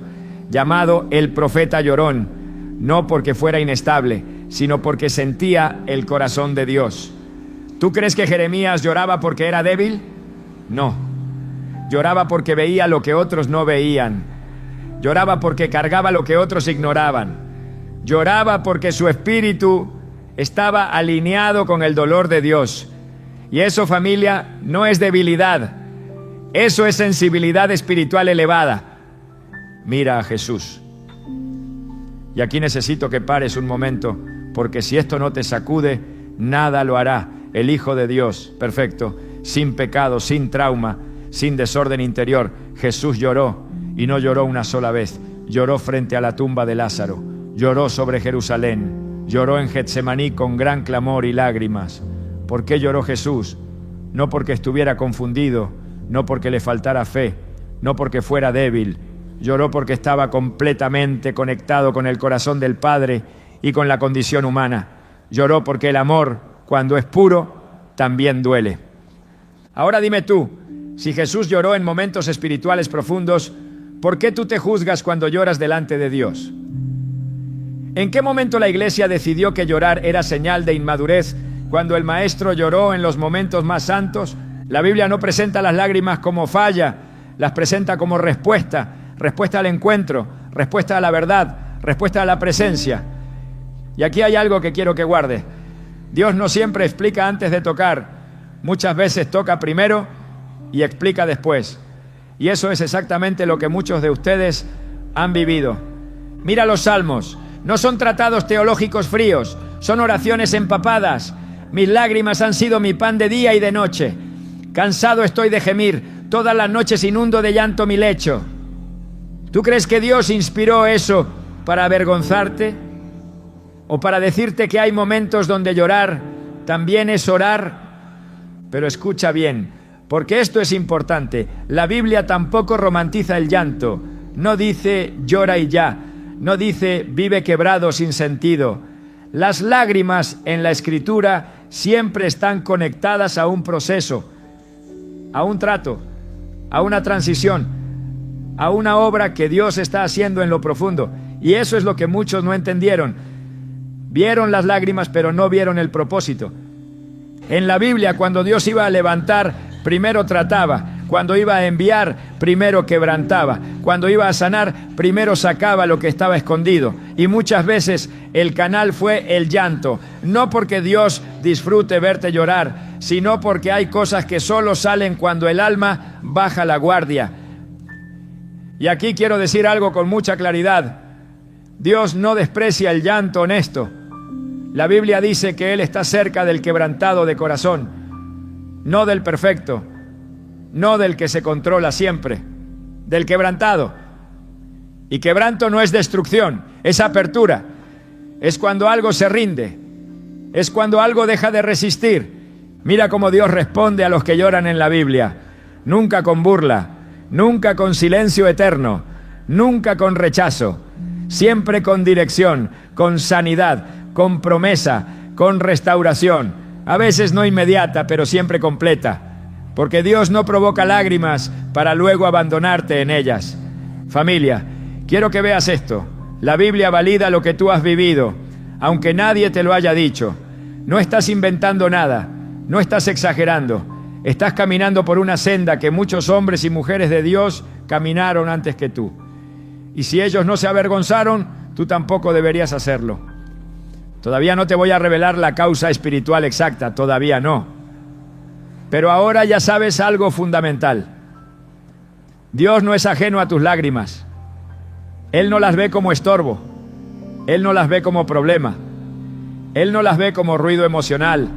llamado el profeta llorón, no porque fuera inestable, sino porque sentía el corazón de Dios. ¿Tú crees que Jeremías lloraba porque era débil? No. Lloraba porque veía lo que otros no veían. Lloraba porque cargaba lo que otros ignoraban. Lloraba porque su espíritu estaba alineado con el dolor de Dios. Y eso, familia, no es debilidad. Eso es sensibilidad espiritual elevada. Mira a Jesús. Y aquí necesito que pares un momento, porque si esto no te sacude, nada lo hará. El Hijo de Dios, perfecto, sin pecado, sin trauma, sin desorden interior. Jesús lloró, y no lloró una sola vez. Lloró frente a la tumba de Lázaro. Lloró sobre Jerusalén. Lloró en Getsemaní con gran clamor y lágrimas. ¿Por qué lloró Jesús? No porque estuviera confundido, no porque le faltara fe, no porque fuera débil. Lloró porque estaba completamente conectado con el corazón del Padre y con la condición humana. Lloró porque el amor, cuando es puro, también duele. Ahora dime tú, si Jesús lloró en momentos espirituales profundos, ¿por qué tú te juzgas cuando lloras delante de Dios? ¿En qué momento la iglesia decidió que llorar era señal de inmadurez cuando el Maestro lloró en los momentos más santos? La Biblia no presenta las lágrimas como falla, las presenta como respuesta. Respuesta al encuentro, respuesta a la verdad, respuesta a la presencia. Y aquí hay algo que quiero que guarde. Dios no siempre explica antes de tocar. Muchas veces toca primero y explica después. Y eso es exactamente lo que muchos de ustedes han vivido. Mira los salmos. No son tratados teológicos fríos, son oraciones empapadas. Mis lágrimas han sido mi pan de día y de noche. Cansado estoy de gemir, todas las noches inundo de llanto mi lecho. ¿Tú crees que Dios inspiró eso para avergonzarte? ¿O para decirte que hay momentos donde llorar también es orar? Pero escucha bien, porque esto es importante. La Biblia tampoco romantiza el llanto. No dice llora y ya. No dice vive quebrado sin sentido. Las lágrimas en la Escritura siempre están conectadas a un proceso, a un trato, a una transición, a una obra que Dios está haciendo en lo profundo. Y eso es lo que muchos no entendieron. Vieron las lágrimas, pero no vieron el propósito. En la Biblia, cuando Dios iba a levantar, primero trataba. Cuando iba a enviar, primero quebrantaba. Cuando iba a sanar, primero sacaba lo que estaba escondido. Y muchas veces el canal fue el llanto. No porque Dios disfrute verte llorar, sino porque hay cosas que solo salen cuando el alma baja la guardia. Y aquí quiero decir algo con mucha claridad. Dios no desprecia el llanto honesto. La Biblia dice que Él está cerca del quebrantado de corazón, no del perfecto, no del que se controla siempre, del quebrantado. Y quebranto no es destrucción, es apertura. Es cuando algo se rinde, es cuando algo deja de resistir. Mira cómo Dios responde a los que lloran en la Biblia. Nunca con burla, nunca con silencio eterno, nunca con rechazo, siempre con dirección, con sanidad, con promesa, con restauración. A veces no inmediata, pero siempre completa. Porque Dios no provoca lágrimas para luego abandonarte en ellas. Familia, quiero que veas esto. La Biblia valida lo que tú has vivido, aunque nadie te lo haya dicho. No estás inventando nada, no estás exagerando. Estás caminando por una senda que muchos hombres y mujeres de Dios caminaron antes que tú. Y si ellos no se avergonzaron, tú tampoco deberías hacerlo. Todavía no te voy a revelar la causa espiritual exacta, todavía no. Pero ahora ya sabes algo fundamental. Dios no es ajeno a tus lágrimas. Él no las ve como estorbo. Él no las ve como problema. Él no las ve como ruido emocional.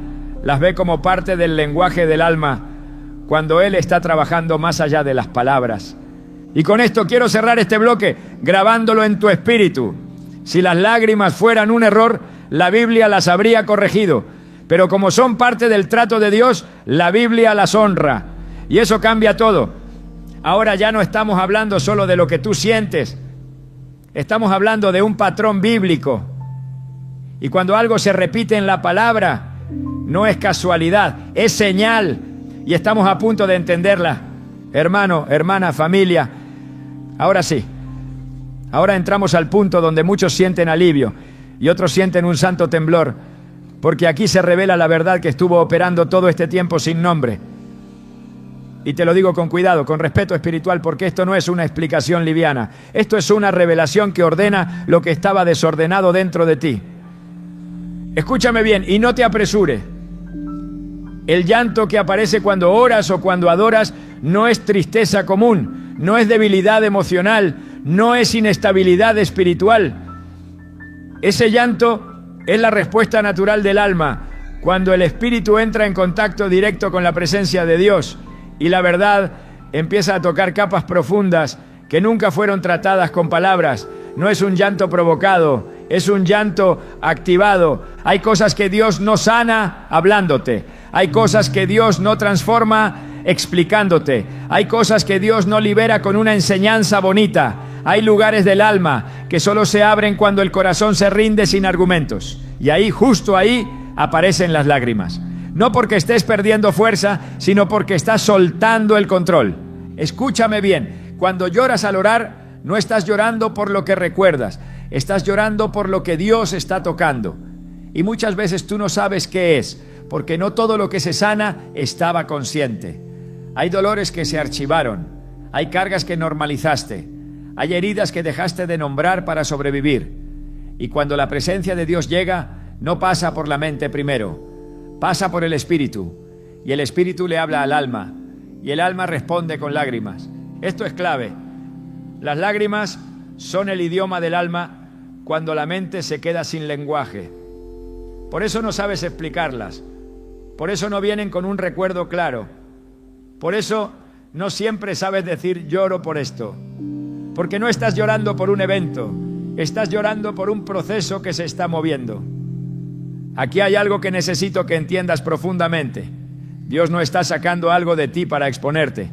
Las ve como parte del lenguaje del alma cuando Él está trabajando más allá de las palabras. Y con esto quiero cerrar este bloque grabándolo en tu espíritu. Si las lágrimas fueran un error, la Biblia las habría corregido. Pero como son parte del trato de Dios, la Biblia las honra. Y eso cambia todo. Ahora ya no estamos hablando solo de lo que tú sientes. Estamos hablando de un patrón bíblico. Y cuando algo se repite en la palabra, no es casualidad, es señal. Y estamos a punto de entenderla. Hermano, hermana, familia. Ahora sí. Ahora entramos al punto donde muchos sienten alivio y otros sienten un santo temblor, porque aquí se revela la verdad que estuvo operando todo este tiempo sin nombre. Y te lo digo con cuidado, con respeto espiritual, porque esto no es una explicación liviana. Esto es una revelación que ordena lo que estaba desordenado dentro de ti. Escúchame bien y no te apresures. El llanto que aparece cuando oras o cuando adoras no es tristeza común, no es debilidad emocional, no es inestabilidad espiritual. Ese llanto es la respuesta natural del alma, cuando el espíritu entra en contacto directo con la presencia de Dios y la verdad empieza a tocar capas profundas que nunca fueron tratadas con palabras. No es un llanto provocado, es un llanto activado. Hay cosas que Dios no sana hablándote. Hay cosas que Dios no transforma explicándote. Hay cosas que Dios no libera con una enseñanza bonita. Hay lugares del alma que solo se abren cuando el corazón se rinde sin argumentos. Y ahí, justo ahí, aparecen las lágrimas. No porque estés perdiendo fuerza, sino porque estás soltando el control. Escúchame bien, cuando lloras al orar, no estás llorando por lo que recuerdas, estás llorando por lo que Dios está tocando. Y muchas veces tú no sabes qué es, porque no todo lo que se sana estaba consciente. Hay dolores que se archivaron, hay cargas que normalizaste, hay heridas que dejaste de nombrar para sobrevivir. Y cuando la presencia de Dios llega, no pasa por la mente primero, pasa por el espíritu. Y el espíritu le habla al alma, y el alma responde con lágrimas. Esto es clave. Las lágrimas son el idioma del alma cuando la mente se queda sin lenguaje. Por eso no sabes explicarlas, Por eso no vienen con un recuerdo claro. Por eso no siempre sabes decir lloro por esto. Porque no estás llorando por un evento, estás llorando por un proceso que se está moviendo. Aquí hay algo que necesito que entiendas profundamente. Dios no está sacando algo de ti para exponerte,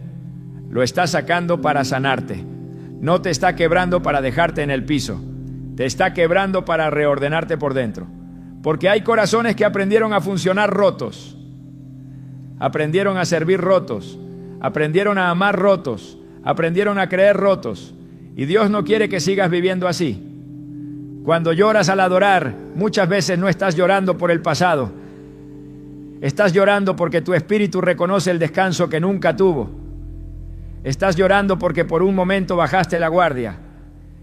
lo está sacando para sanarte. No te está quebrando para dejarte en el piso, te está quebrando para reordenarte por dentro. Porque hay corazones que aprendieron a funcionar rotos, aprendieron a servir rotos, aprendieron a amar rotos, aprendieron a creer rotos. Y Dios no quiere que sigas viviendo así. Cuando lloras al adorar, muchas veces no estás llorando por el pasado. Estás llorando porque tu espíritu reconoce el descanso que nunca tuvo. Estás llorando porque por un momento bajaste la guardia.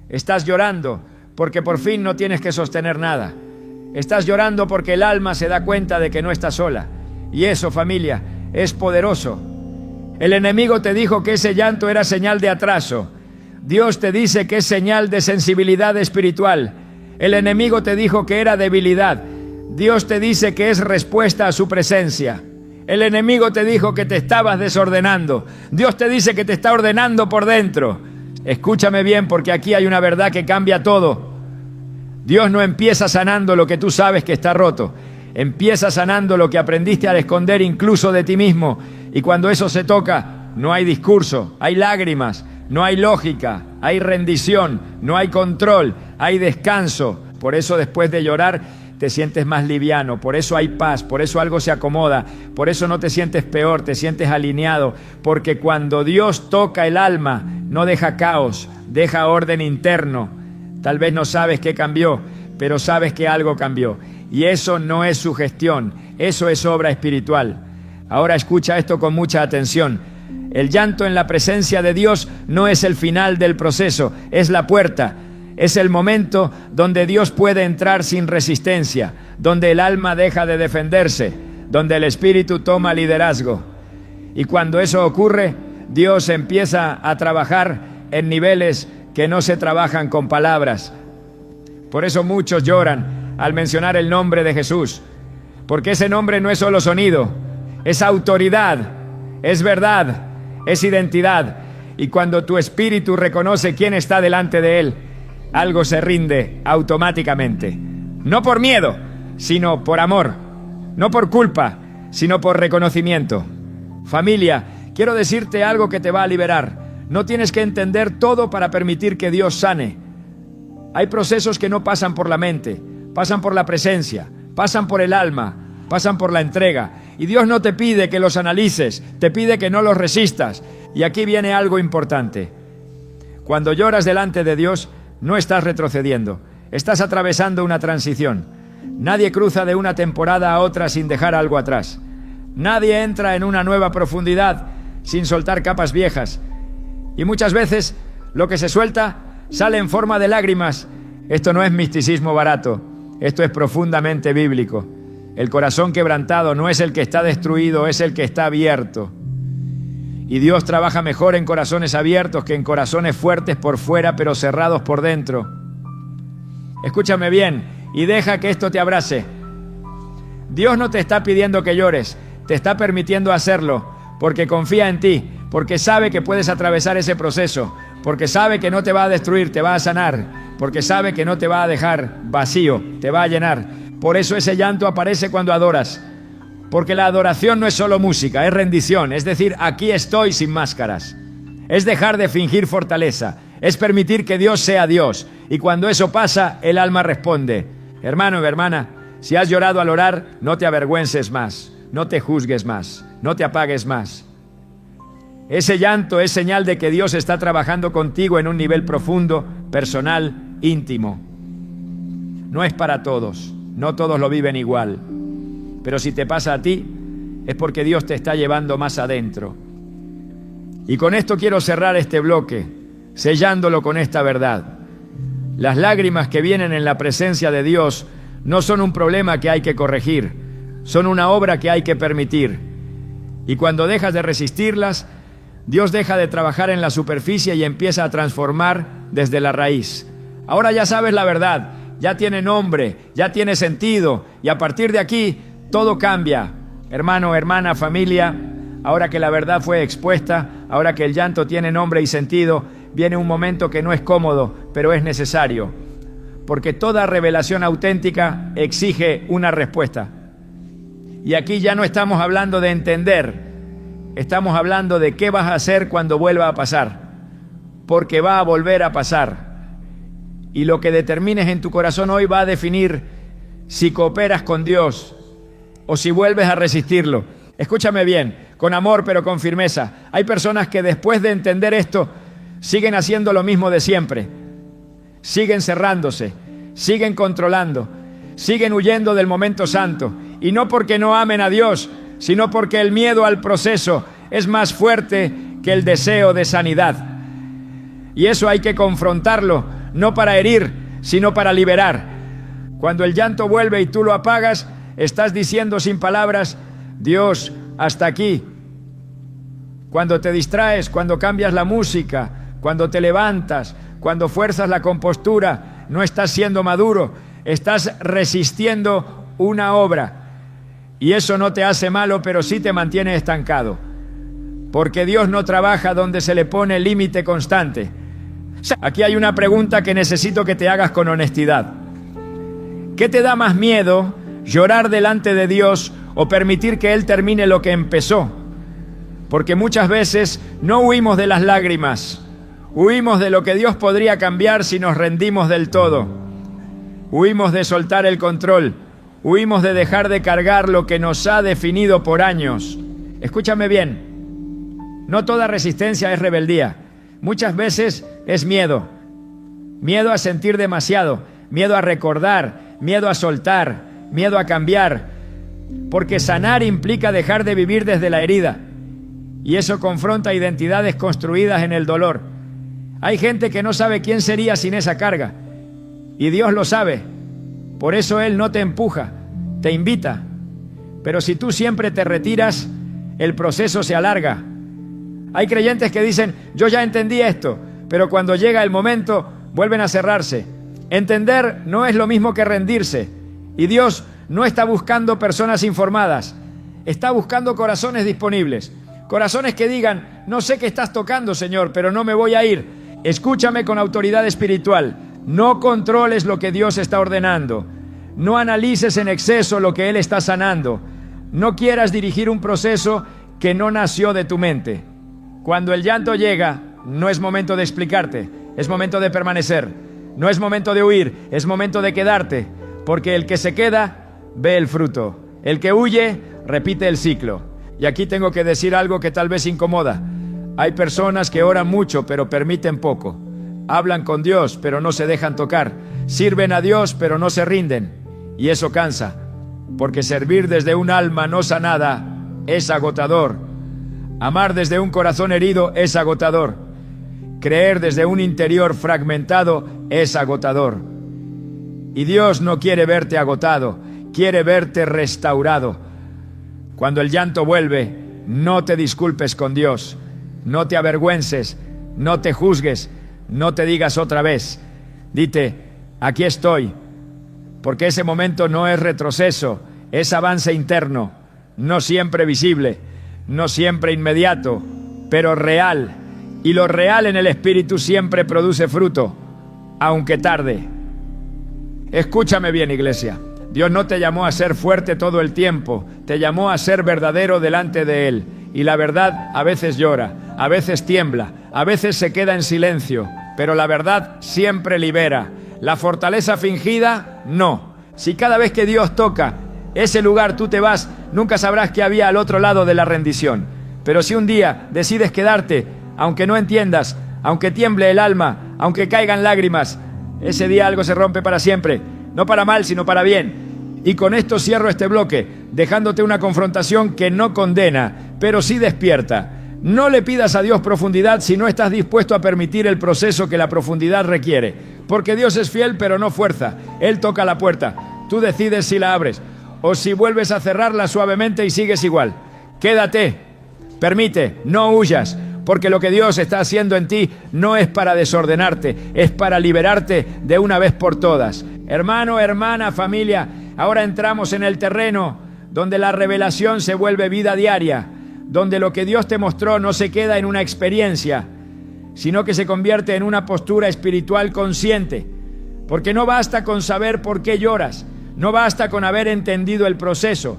Estás llorando porque por fin no tienes que sostener nada. Estás llorando porque el alma se da cuenta de que no está sola. Y eso, familia, es poderoso. El enemigo te dijo que ese llanto era señal de atraso. Dios te dice que es señal de sensibilidad espiritual. El enemigo te dijo que era debilidad. Dios te dice que es respuesta a su presencia. El enemigo te dijo que te estabas desordenando. Dios te dice que te está ordenando por dentro. Escúchame bien, porque aquí hay una verdad que cambia todo. Dios no empieza sanando lo que tú sabes que está roto. Empieza sanando lo que aprendiste al esconder incluso de ti mismo. Y cuando eso se toca, no hay discurso, hay lágrimas, no hay lógica, hay rendición, no hay control, hay descanso. Por eso después de llorar te sientes más liviano, por eso hay paz, por eso algo se acomoda, por eso no te sientes peor, te sientes alineado, porque cuando Dios toca el alma, no deja caos, deja orden interno. Tal vez no sabes qué cambió, pero sabes que algo cambió. Y eso no es sugestión, eso es obra espiritual. Ahora escucha esto con mucha atención. El llanto en la presencia de Dios no es el final del proceso, es la puerta. Es el momento donde Dios puede entrar sin resistencia, donde el alma deja de defenderse, donde el espíritu toma liderazgo. Y cuando eso ocurre, Dios empieza a trabajar en niveles que no se trabajan con palabras. Por eso muchos lloran al mencionar el nombre de Jesús, porque ese nombre no es solo sonido, es autoridad, es verdad, es identidad. Y cuando tu espíritu reconoce quién está delante de él, algo se rinde automáticamente. No por miedo, sino por amor. No por culpa, sino por reconocimiento. Familia, quiero decirte algo que te va a liberar. No tienes que entender todo para permitir que Dios sane. Hay procesos que no pasan por la mente, pasan por la presencia, pasan por el alma, pasan por la entrega. Y Dios no te pide que los analices, te pide que no los resistas. Y aquí viene algo importante. Cuando lloras delante de Dios, no estás retrocediendo, estás atravesando una transición. Nadie cruza de una temporada a otra sin dejar algo atrás. Nadie entra en una nueva profundidad sin soltar capas viejas. Y muchas veces lo que se suelta sale en forma de lágrimas. Esto no es misticismo barato, esto es profundamente bíblico. El corazón quebrantado no es el que está destruido, es el que está abierto. Y Dios trabaja mejor en corazones abiertos que en corazones fuertes por fuera, pero cerrados por dentro. Escúchame bien y deja que esto te abrace. Dios no te está pidiendo que llores, te está permitiendo hacerlo, porque confía en ti, porque sabe que puedes atravesar ese proceso, porque sabe que no te va a destruir, te va a sanar, porque sabe que no te va a dejar vacío, te va a llenar. Por eso ese llanto aparece cuando adoras. Porque la adoración no es solo música, es rendición, es decir, aquí estoy sin máscaras. Es dejar de fingir fortaleza, es permitir que Dios sea Dios. Y cuando eso pasa, el alma responde. Hermano o hermana, si has llorado al orar, no te avergüences más, no te juzgues más, no te apagues más. Ese llanto es señal de que Dios está trabajando contigo en un nivel profundo, personal, íntimo. No es para todos, no todos lo viven igual. Pero si te pasa a ti, es porque Dios te está llevando más adentro. Y con esto quiero cerrar este bloque, sellándolo con esta verdad. Las lágrimas que vienen en la presencia de Dios no son un problema que hay que corregir, son una obra que hay que permitir. Y cuando dejas de resistirlas, Dios deja de trabajar en la superficie y empieza a transformar desde la raíz. Ahora ya sabes la verdad, ya tiene nombre, ya tiene sentido, y a partir de aquí todo cambia. Hermano, hermana, familia, ahora que la verdad fue expuesta, ahora que el llanto tiene nombre y sentido, viene un momento que no es cómodo, pero es necesario, porque toda revelación auténtica exige una respuesta. Y aquí ya no estamos hablando de entender, estamos hablando de qué vas a hacer cuando vuelva a pasar, porque va a volver a pasar. Y lo que determines en tu corazón hoy va a definir si cooperas con Dios o si vuelves a resistirlo. Escúchame bien, con amor pero con firmeza. Hay personas que después de entender esto siguen haciendo lo mismo de siempre. Siguen cerrándose, siguen controlando, siguen huyendo del momento santo. Y no porque no amen a Dios, sino porque el miedo al proceso es más fuerte que el deseo de sanidad. Y eso hay que confrontarlo, no para herir, sino para liberar. Cuando el llanto vuelve y tú lo apagas, estás diciendo sin palabras: Dios, hasta aquí. Cuando te distraes, cuando cambias la música, cuando te levantas, cuando fuerzas la compostura, no estás siendo maduro, estás resistiendo una obra. Y eso no te hace malo, pero sí te mantiene estancado. Porque Dios no trabaja donde se le pone límite constante. Aquí hay una pregunta que necesito que te hagas con honestidad. ¿Qué te da más miedo, llorar delante de Dios o permitir que Él termine lo que empezó? Porque muchas veces no huimos de las lágrimas, huimos de lo que Dios podría cambiar si nos rendimos del todo. Huimos de soltar el control, huimos de dejar de cargar lo que nos ha definido por años. Escúchame bien, no toda resistencia es rebeldía. Muchas veces es miedo. Miedo a sentir demasiado, miedo a recordar, miedo a soltar, miedo a cambiar. Porque sanar implica dejar de vivir desde la herida. Y eso confronta identidades construidas en el dolor. Hay gente que no sabe quién sería sin esa carga. Y Dios lo sabe. Por eso Él no te empuja, te invita. Pero si tú siempre te retiras, el proceso se alarga. Hay creyentes que dicen: yo ya entendí esto, pero cuando llega el momento vuelven a cerrarse. Entender no es lo mismo que rendirse. Y Dios no está buscando personas informadas, está buscando corazones disponibles. Corazones que digan: no sé qué estás tocando, Señor, pero no me voy a ir. Escúchame con autoridad espiritual. No controles lo que Dios está ordenando. No analices en exceso lo que Él está sanando. No quieras dirigir un proceso que no nació de tu mente. Cuando el llanto llega, no es momento de explicarte, es momento de permanecer. No es momento de huir, es momento de quedarte. Porque el que se queda, ve el fruto. El que huye, repite el ciclo. Y aquí tengo que decir algo que tal vez incomoda. Hay personas que oran mucho, pero permiten poco. Hablan con Dios, pero no se dejan tocar. Sirven a Dios, pero no se rinden. Y eso cansa. Porque servir desde un alma no sanada es agotador. Amar desde un corazón herido es agotador. Creer desde un interior fragmentado es agotador. Y Dios no quiere verte agotado, quiere verte restaurado. Cuando el llanto vuelve, no te disculpes con Dios, no te avergüences, no te juzgues, no te digas otra vez. Dite: aquí estoy, porque ese momento no es retroceso, es avance interno, no siempre visible, no siempre inmediato, pero real. Y lo real en el Espíritu siempre produce fruto, aunque tarde. Escúchame bien, iglesia. Dios no te llamó a ser fuerte todo el tiempo, te llamó a ser verdadero delante de Él. Y la verdad a veces llora, a veces tiembla, a veces se queda en silencio, pero la verdad siempre libera. La fortaleza fingida, no. Si cada vez que Dios toca ese lugar tú te vas, nunca sabrás qué había al otro lado de la rendición. Pero si un día decides quedarte, aunque no entiendas, aunque tiemble el alma, aunque caigan lágrimas, ese día algo se rompe para siempre. No para mal, sino para bien. Y con esto cierro este bloque, dejándote una confrontación que no condena, pero sí despierta. No le pidas a Dios profundidad si no estás dispuesto a permitir el proceso que la profundidad requiere. Porque Dios es fiel, pero no fuerza. Él toca la puerta. Tú decides si la abres o si vuelves a cerrarla suavemente y sigues igual. Quédate, permite, no huyas. Porque lo que Dios está haciendo en ti no es para desordenarte, es para liberarte de una vez por todas. Hermano, hermana, familia, ahora entramos en el terreno donde la revelación se vuelve vida diaria, donde lo que Dios te mostró no se queda en una experiencia, sino que se convierte en una postura espiritual consciente. Porque no basta con saber por qué lloras, no basta con haber entendido el proceso.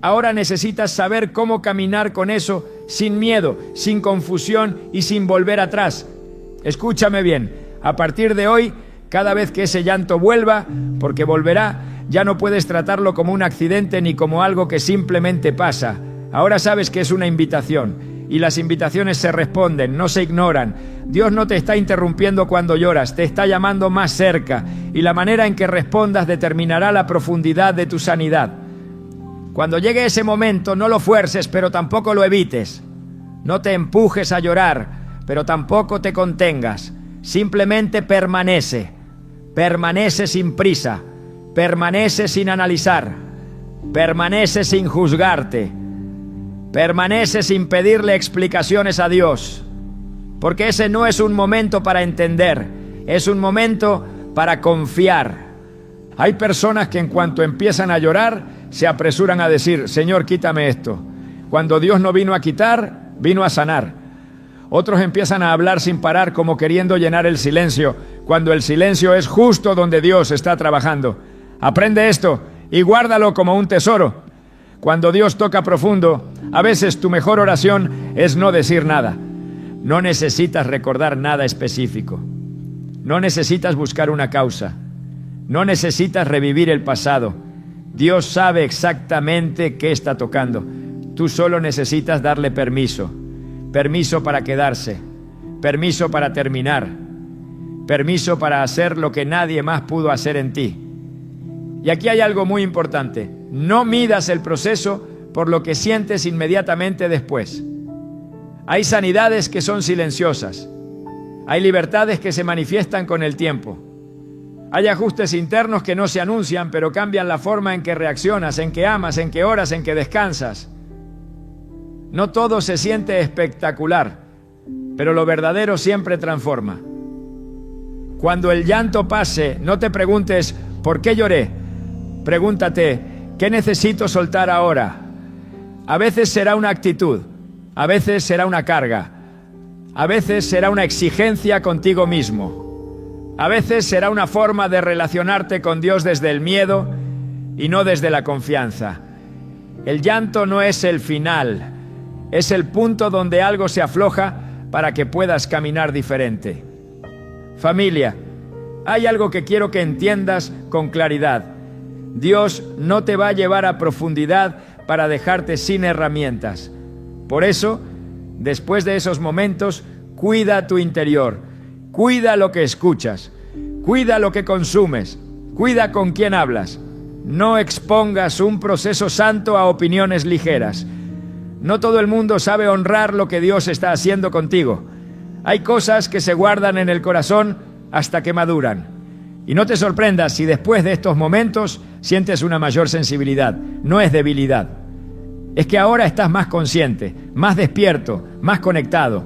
Ahora necesitas saber cómo caminar con eso sin miedo, sin confusión y sin volver atrás. Escúchame bien, a partir de hoy, cada vez que ese llanto vuelva, porque volverá, ya no puedes tratarlo como un accidente ni como algo que simplemente pasa. Ahora sabes que es una invitación. Y las invitaciones se responden, no se ignoran. Dios no te está interrumpiendo cuando lloras, te está llamando más cerca. Y la manera en que respondas determinará la profundidad de tu sanidad. Cuando llegue ese momento, no lo fuerces, pero tampoco lo evites. No te empujes a llorar, pero tampoco te contengas. Simplemente permanece. Permanece sin prisa. Permanece sin analizar. Permanece sin juzgarte. Permanece sin pedirle explicaciones a Dios, porque ese no es un momento para entender, es un momento para confiar. Hay personas que en cuanto empiezan a llorar, se apresuran a decir, Señor, quítame esto. Cuando Dios no vino a quitar, vino a sanar. Otros empiezan a hablar sin parar, como queriendo llenar el silencio, cuando el silencio es justo donde Dios está trabajando. Aprende esto y guárdalo como un tesoro. Cuando Dios toca profundo, a veces tu mejor oración es no decir nada. No necesitas recordar nada específico. No necesitas buscar una causa. No necesitas revivir el pasado. Dios sabe exactamente qué está tocando. Tú solo necesitas darle permiso. Permiso para quedarse. Permiso para terminar. Permiso para hacer lo que nadie más pudo hacer en ti. Y aquí hay algo muy importante. No midas el proceso por lo que sientes inmediatamente después. Hay sanidades que son silenciosas. Hay libertades que se manifiestan con el tiempo. Hay ajustes internos que no se anuncian, pero cambian la forma en que reaccionas, en que amas, en que oras, en que descansas. No todo se siente espectacular, pero lo verdadero siempre transforma. Cuando el llanto pase, no te preguntes, ¿por qué lloré? Pregúntate, ¿qué necesito soltar ahora? A veces será una actitud, a veces será una carga, a veces será una exigencia contigo mismo, a veces será una forma de relacionarte con Dios desde el miedo y no desde la confianza. El llanto no es el final, es el punto donde algo se afloja para que puedas caminar diferente. Familia, hay algo que quiero que entiendas con claridad. Dios no te va a llevar a profundidad para dejarte sin herramientas. Por eso, después de esos momentos, cuida tu interior, cuida lo que escuchas, cuida lo que consumes, cuida con quién hablas. No expongas un proceso santo a opiniones ligeras. No todo el mundo sabe honrar lo que Dios está haciendo contigo. Hay cosas que se guardan en el corazón hasta que maduran. Y no te sorprendas si después de estos momentos sientes una mayor sensibilidad. No es debilidad. Es que ahora estás más consciente, más despierto, más conectado.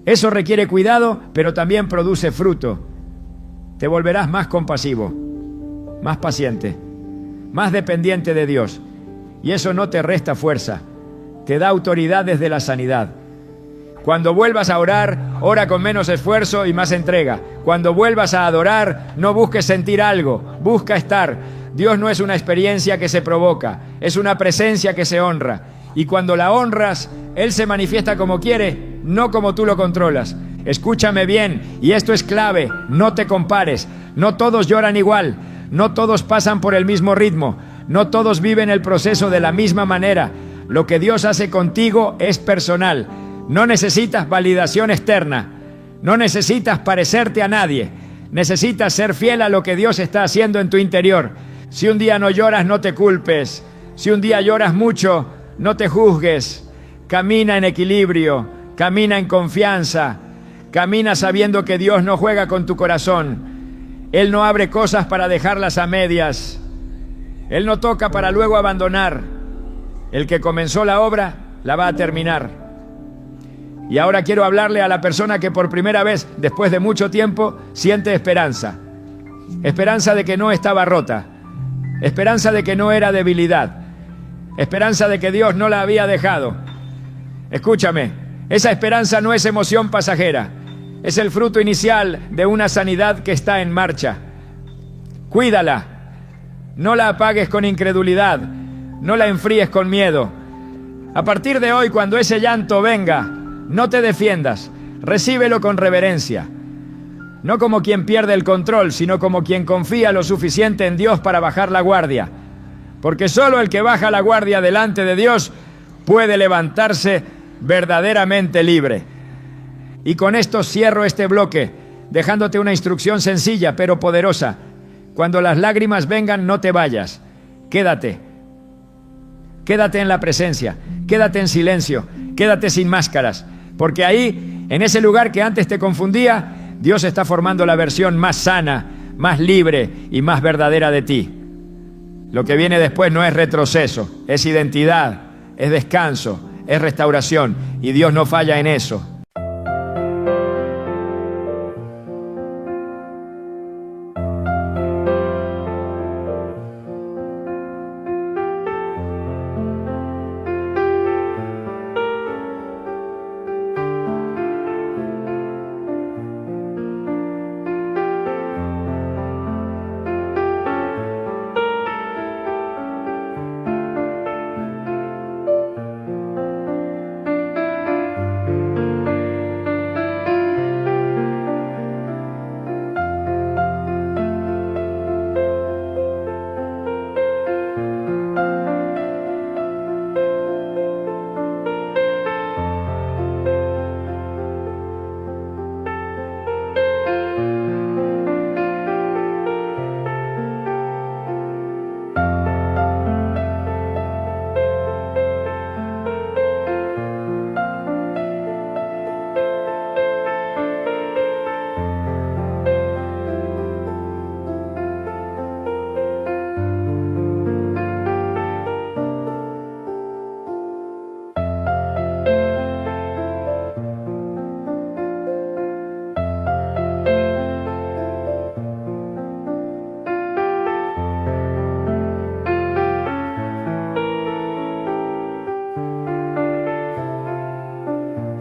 Eso requiere cuidado, pero también produce fruto. Te volverás más compasivo, más paciente, más dependiente de Dios. Y eso no te resta fuerza, te da autoridad desde la sanidad. Cuando vuelvas a orar, ora con menos esfuerzo y más entrega. Cuando vuelvas a adorar, no busques sentir algo, busca estar. Dios no es una experiencia que se provoca, es una presencia que se honra. Y cuando la honras, Él se manifiesta como quiere, no como tú lo controlas. Escúchame bien, y esto es clave, no te compares. No todos lloran igual, no todos pasan por el mismo ritmo, no todos viven el proceso de la misma manera. Lo que Dios hace contigo es personal. No necesitas validación externa, no necesitas parecerte a nadie, necesitas ser fiel a lo que Dios está haciendo en tu interior. Si un día no lloras, no te culpes. Si un día lloras mucho, no te juzgues. Camina en equilibrio, camina en confianza, camina sabiendo que Dios no juega con tu corazón. Él no abre cosas para dejarlas a medias. Él no toca para luego abandonar. El que comenzó la obra, la va a terminar. Y ahora quiero hablarle a la persona que por primera vez, después de mucho tiempo, siente esperanza. Esperanza de que no estaba rota. Esperanza de que no era debilidad. esperanza de que Dios no la había dejado. Escúchame, esa esperanza no es emoción pasajera, es el fruto inicial de una sanidad que está en marcha. Cuídala, no la apagues con incredulidad, no la enfríes con miedo. A partir de hoy, cuando ese llanto venga, no te defiendas, recíbelo con reverencia. No como quien pierde el control, sino como quien confía lo suficiente en Dios para bajar la guardia. Porque solo el que baja la guardia delante de Dios puede levantarse verdaderamente libre. Y con esto cierro este bloque, dejándote una instrucción sencilla pero poderosa. Cuando las lágrimas vengan, no te vayas. Quédate. Quédate en la presencia, quédate en silencio, quédate sin máscaras. Porque ahí, en ese lugar que antes te confundía, Dios está formando la versión más sana, más libre y más verdadera de ti. Lo que viene después no es retroceso, es identidad, es descanso, es restauración. Y Dios no falla en eso.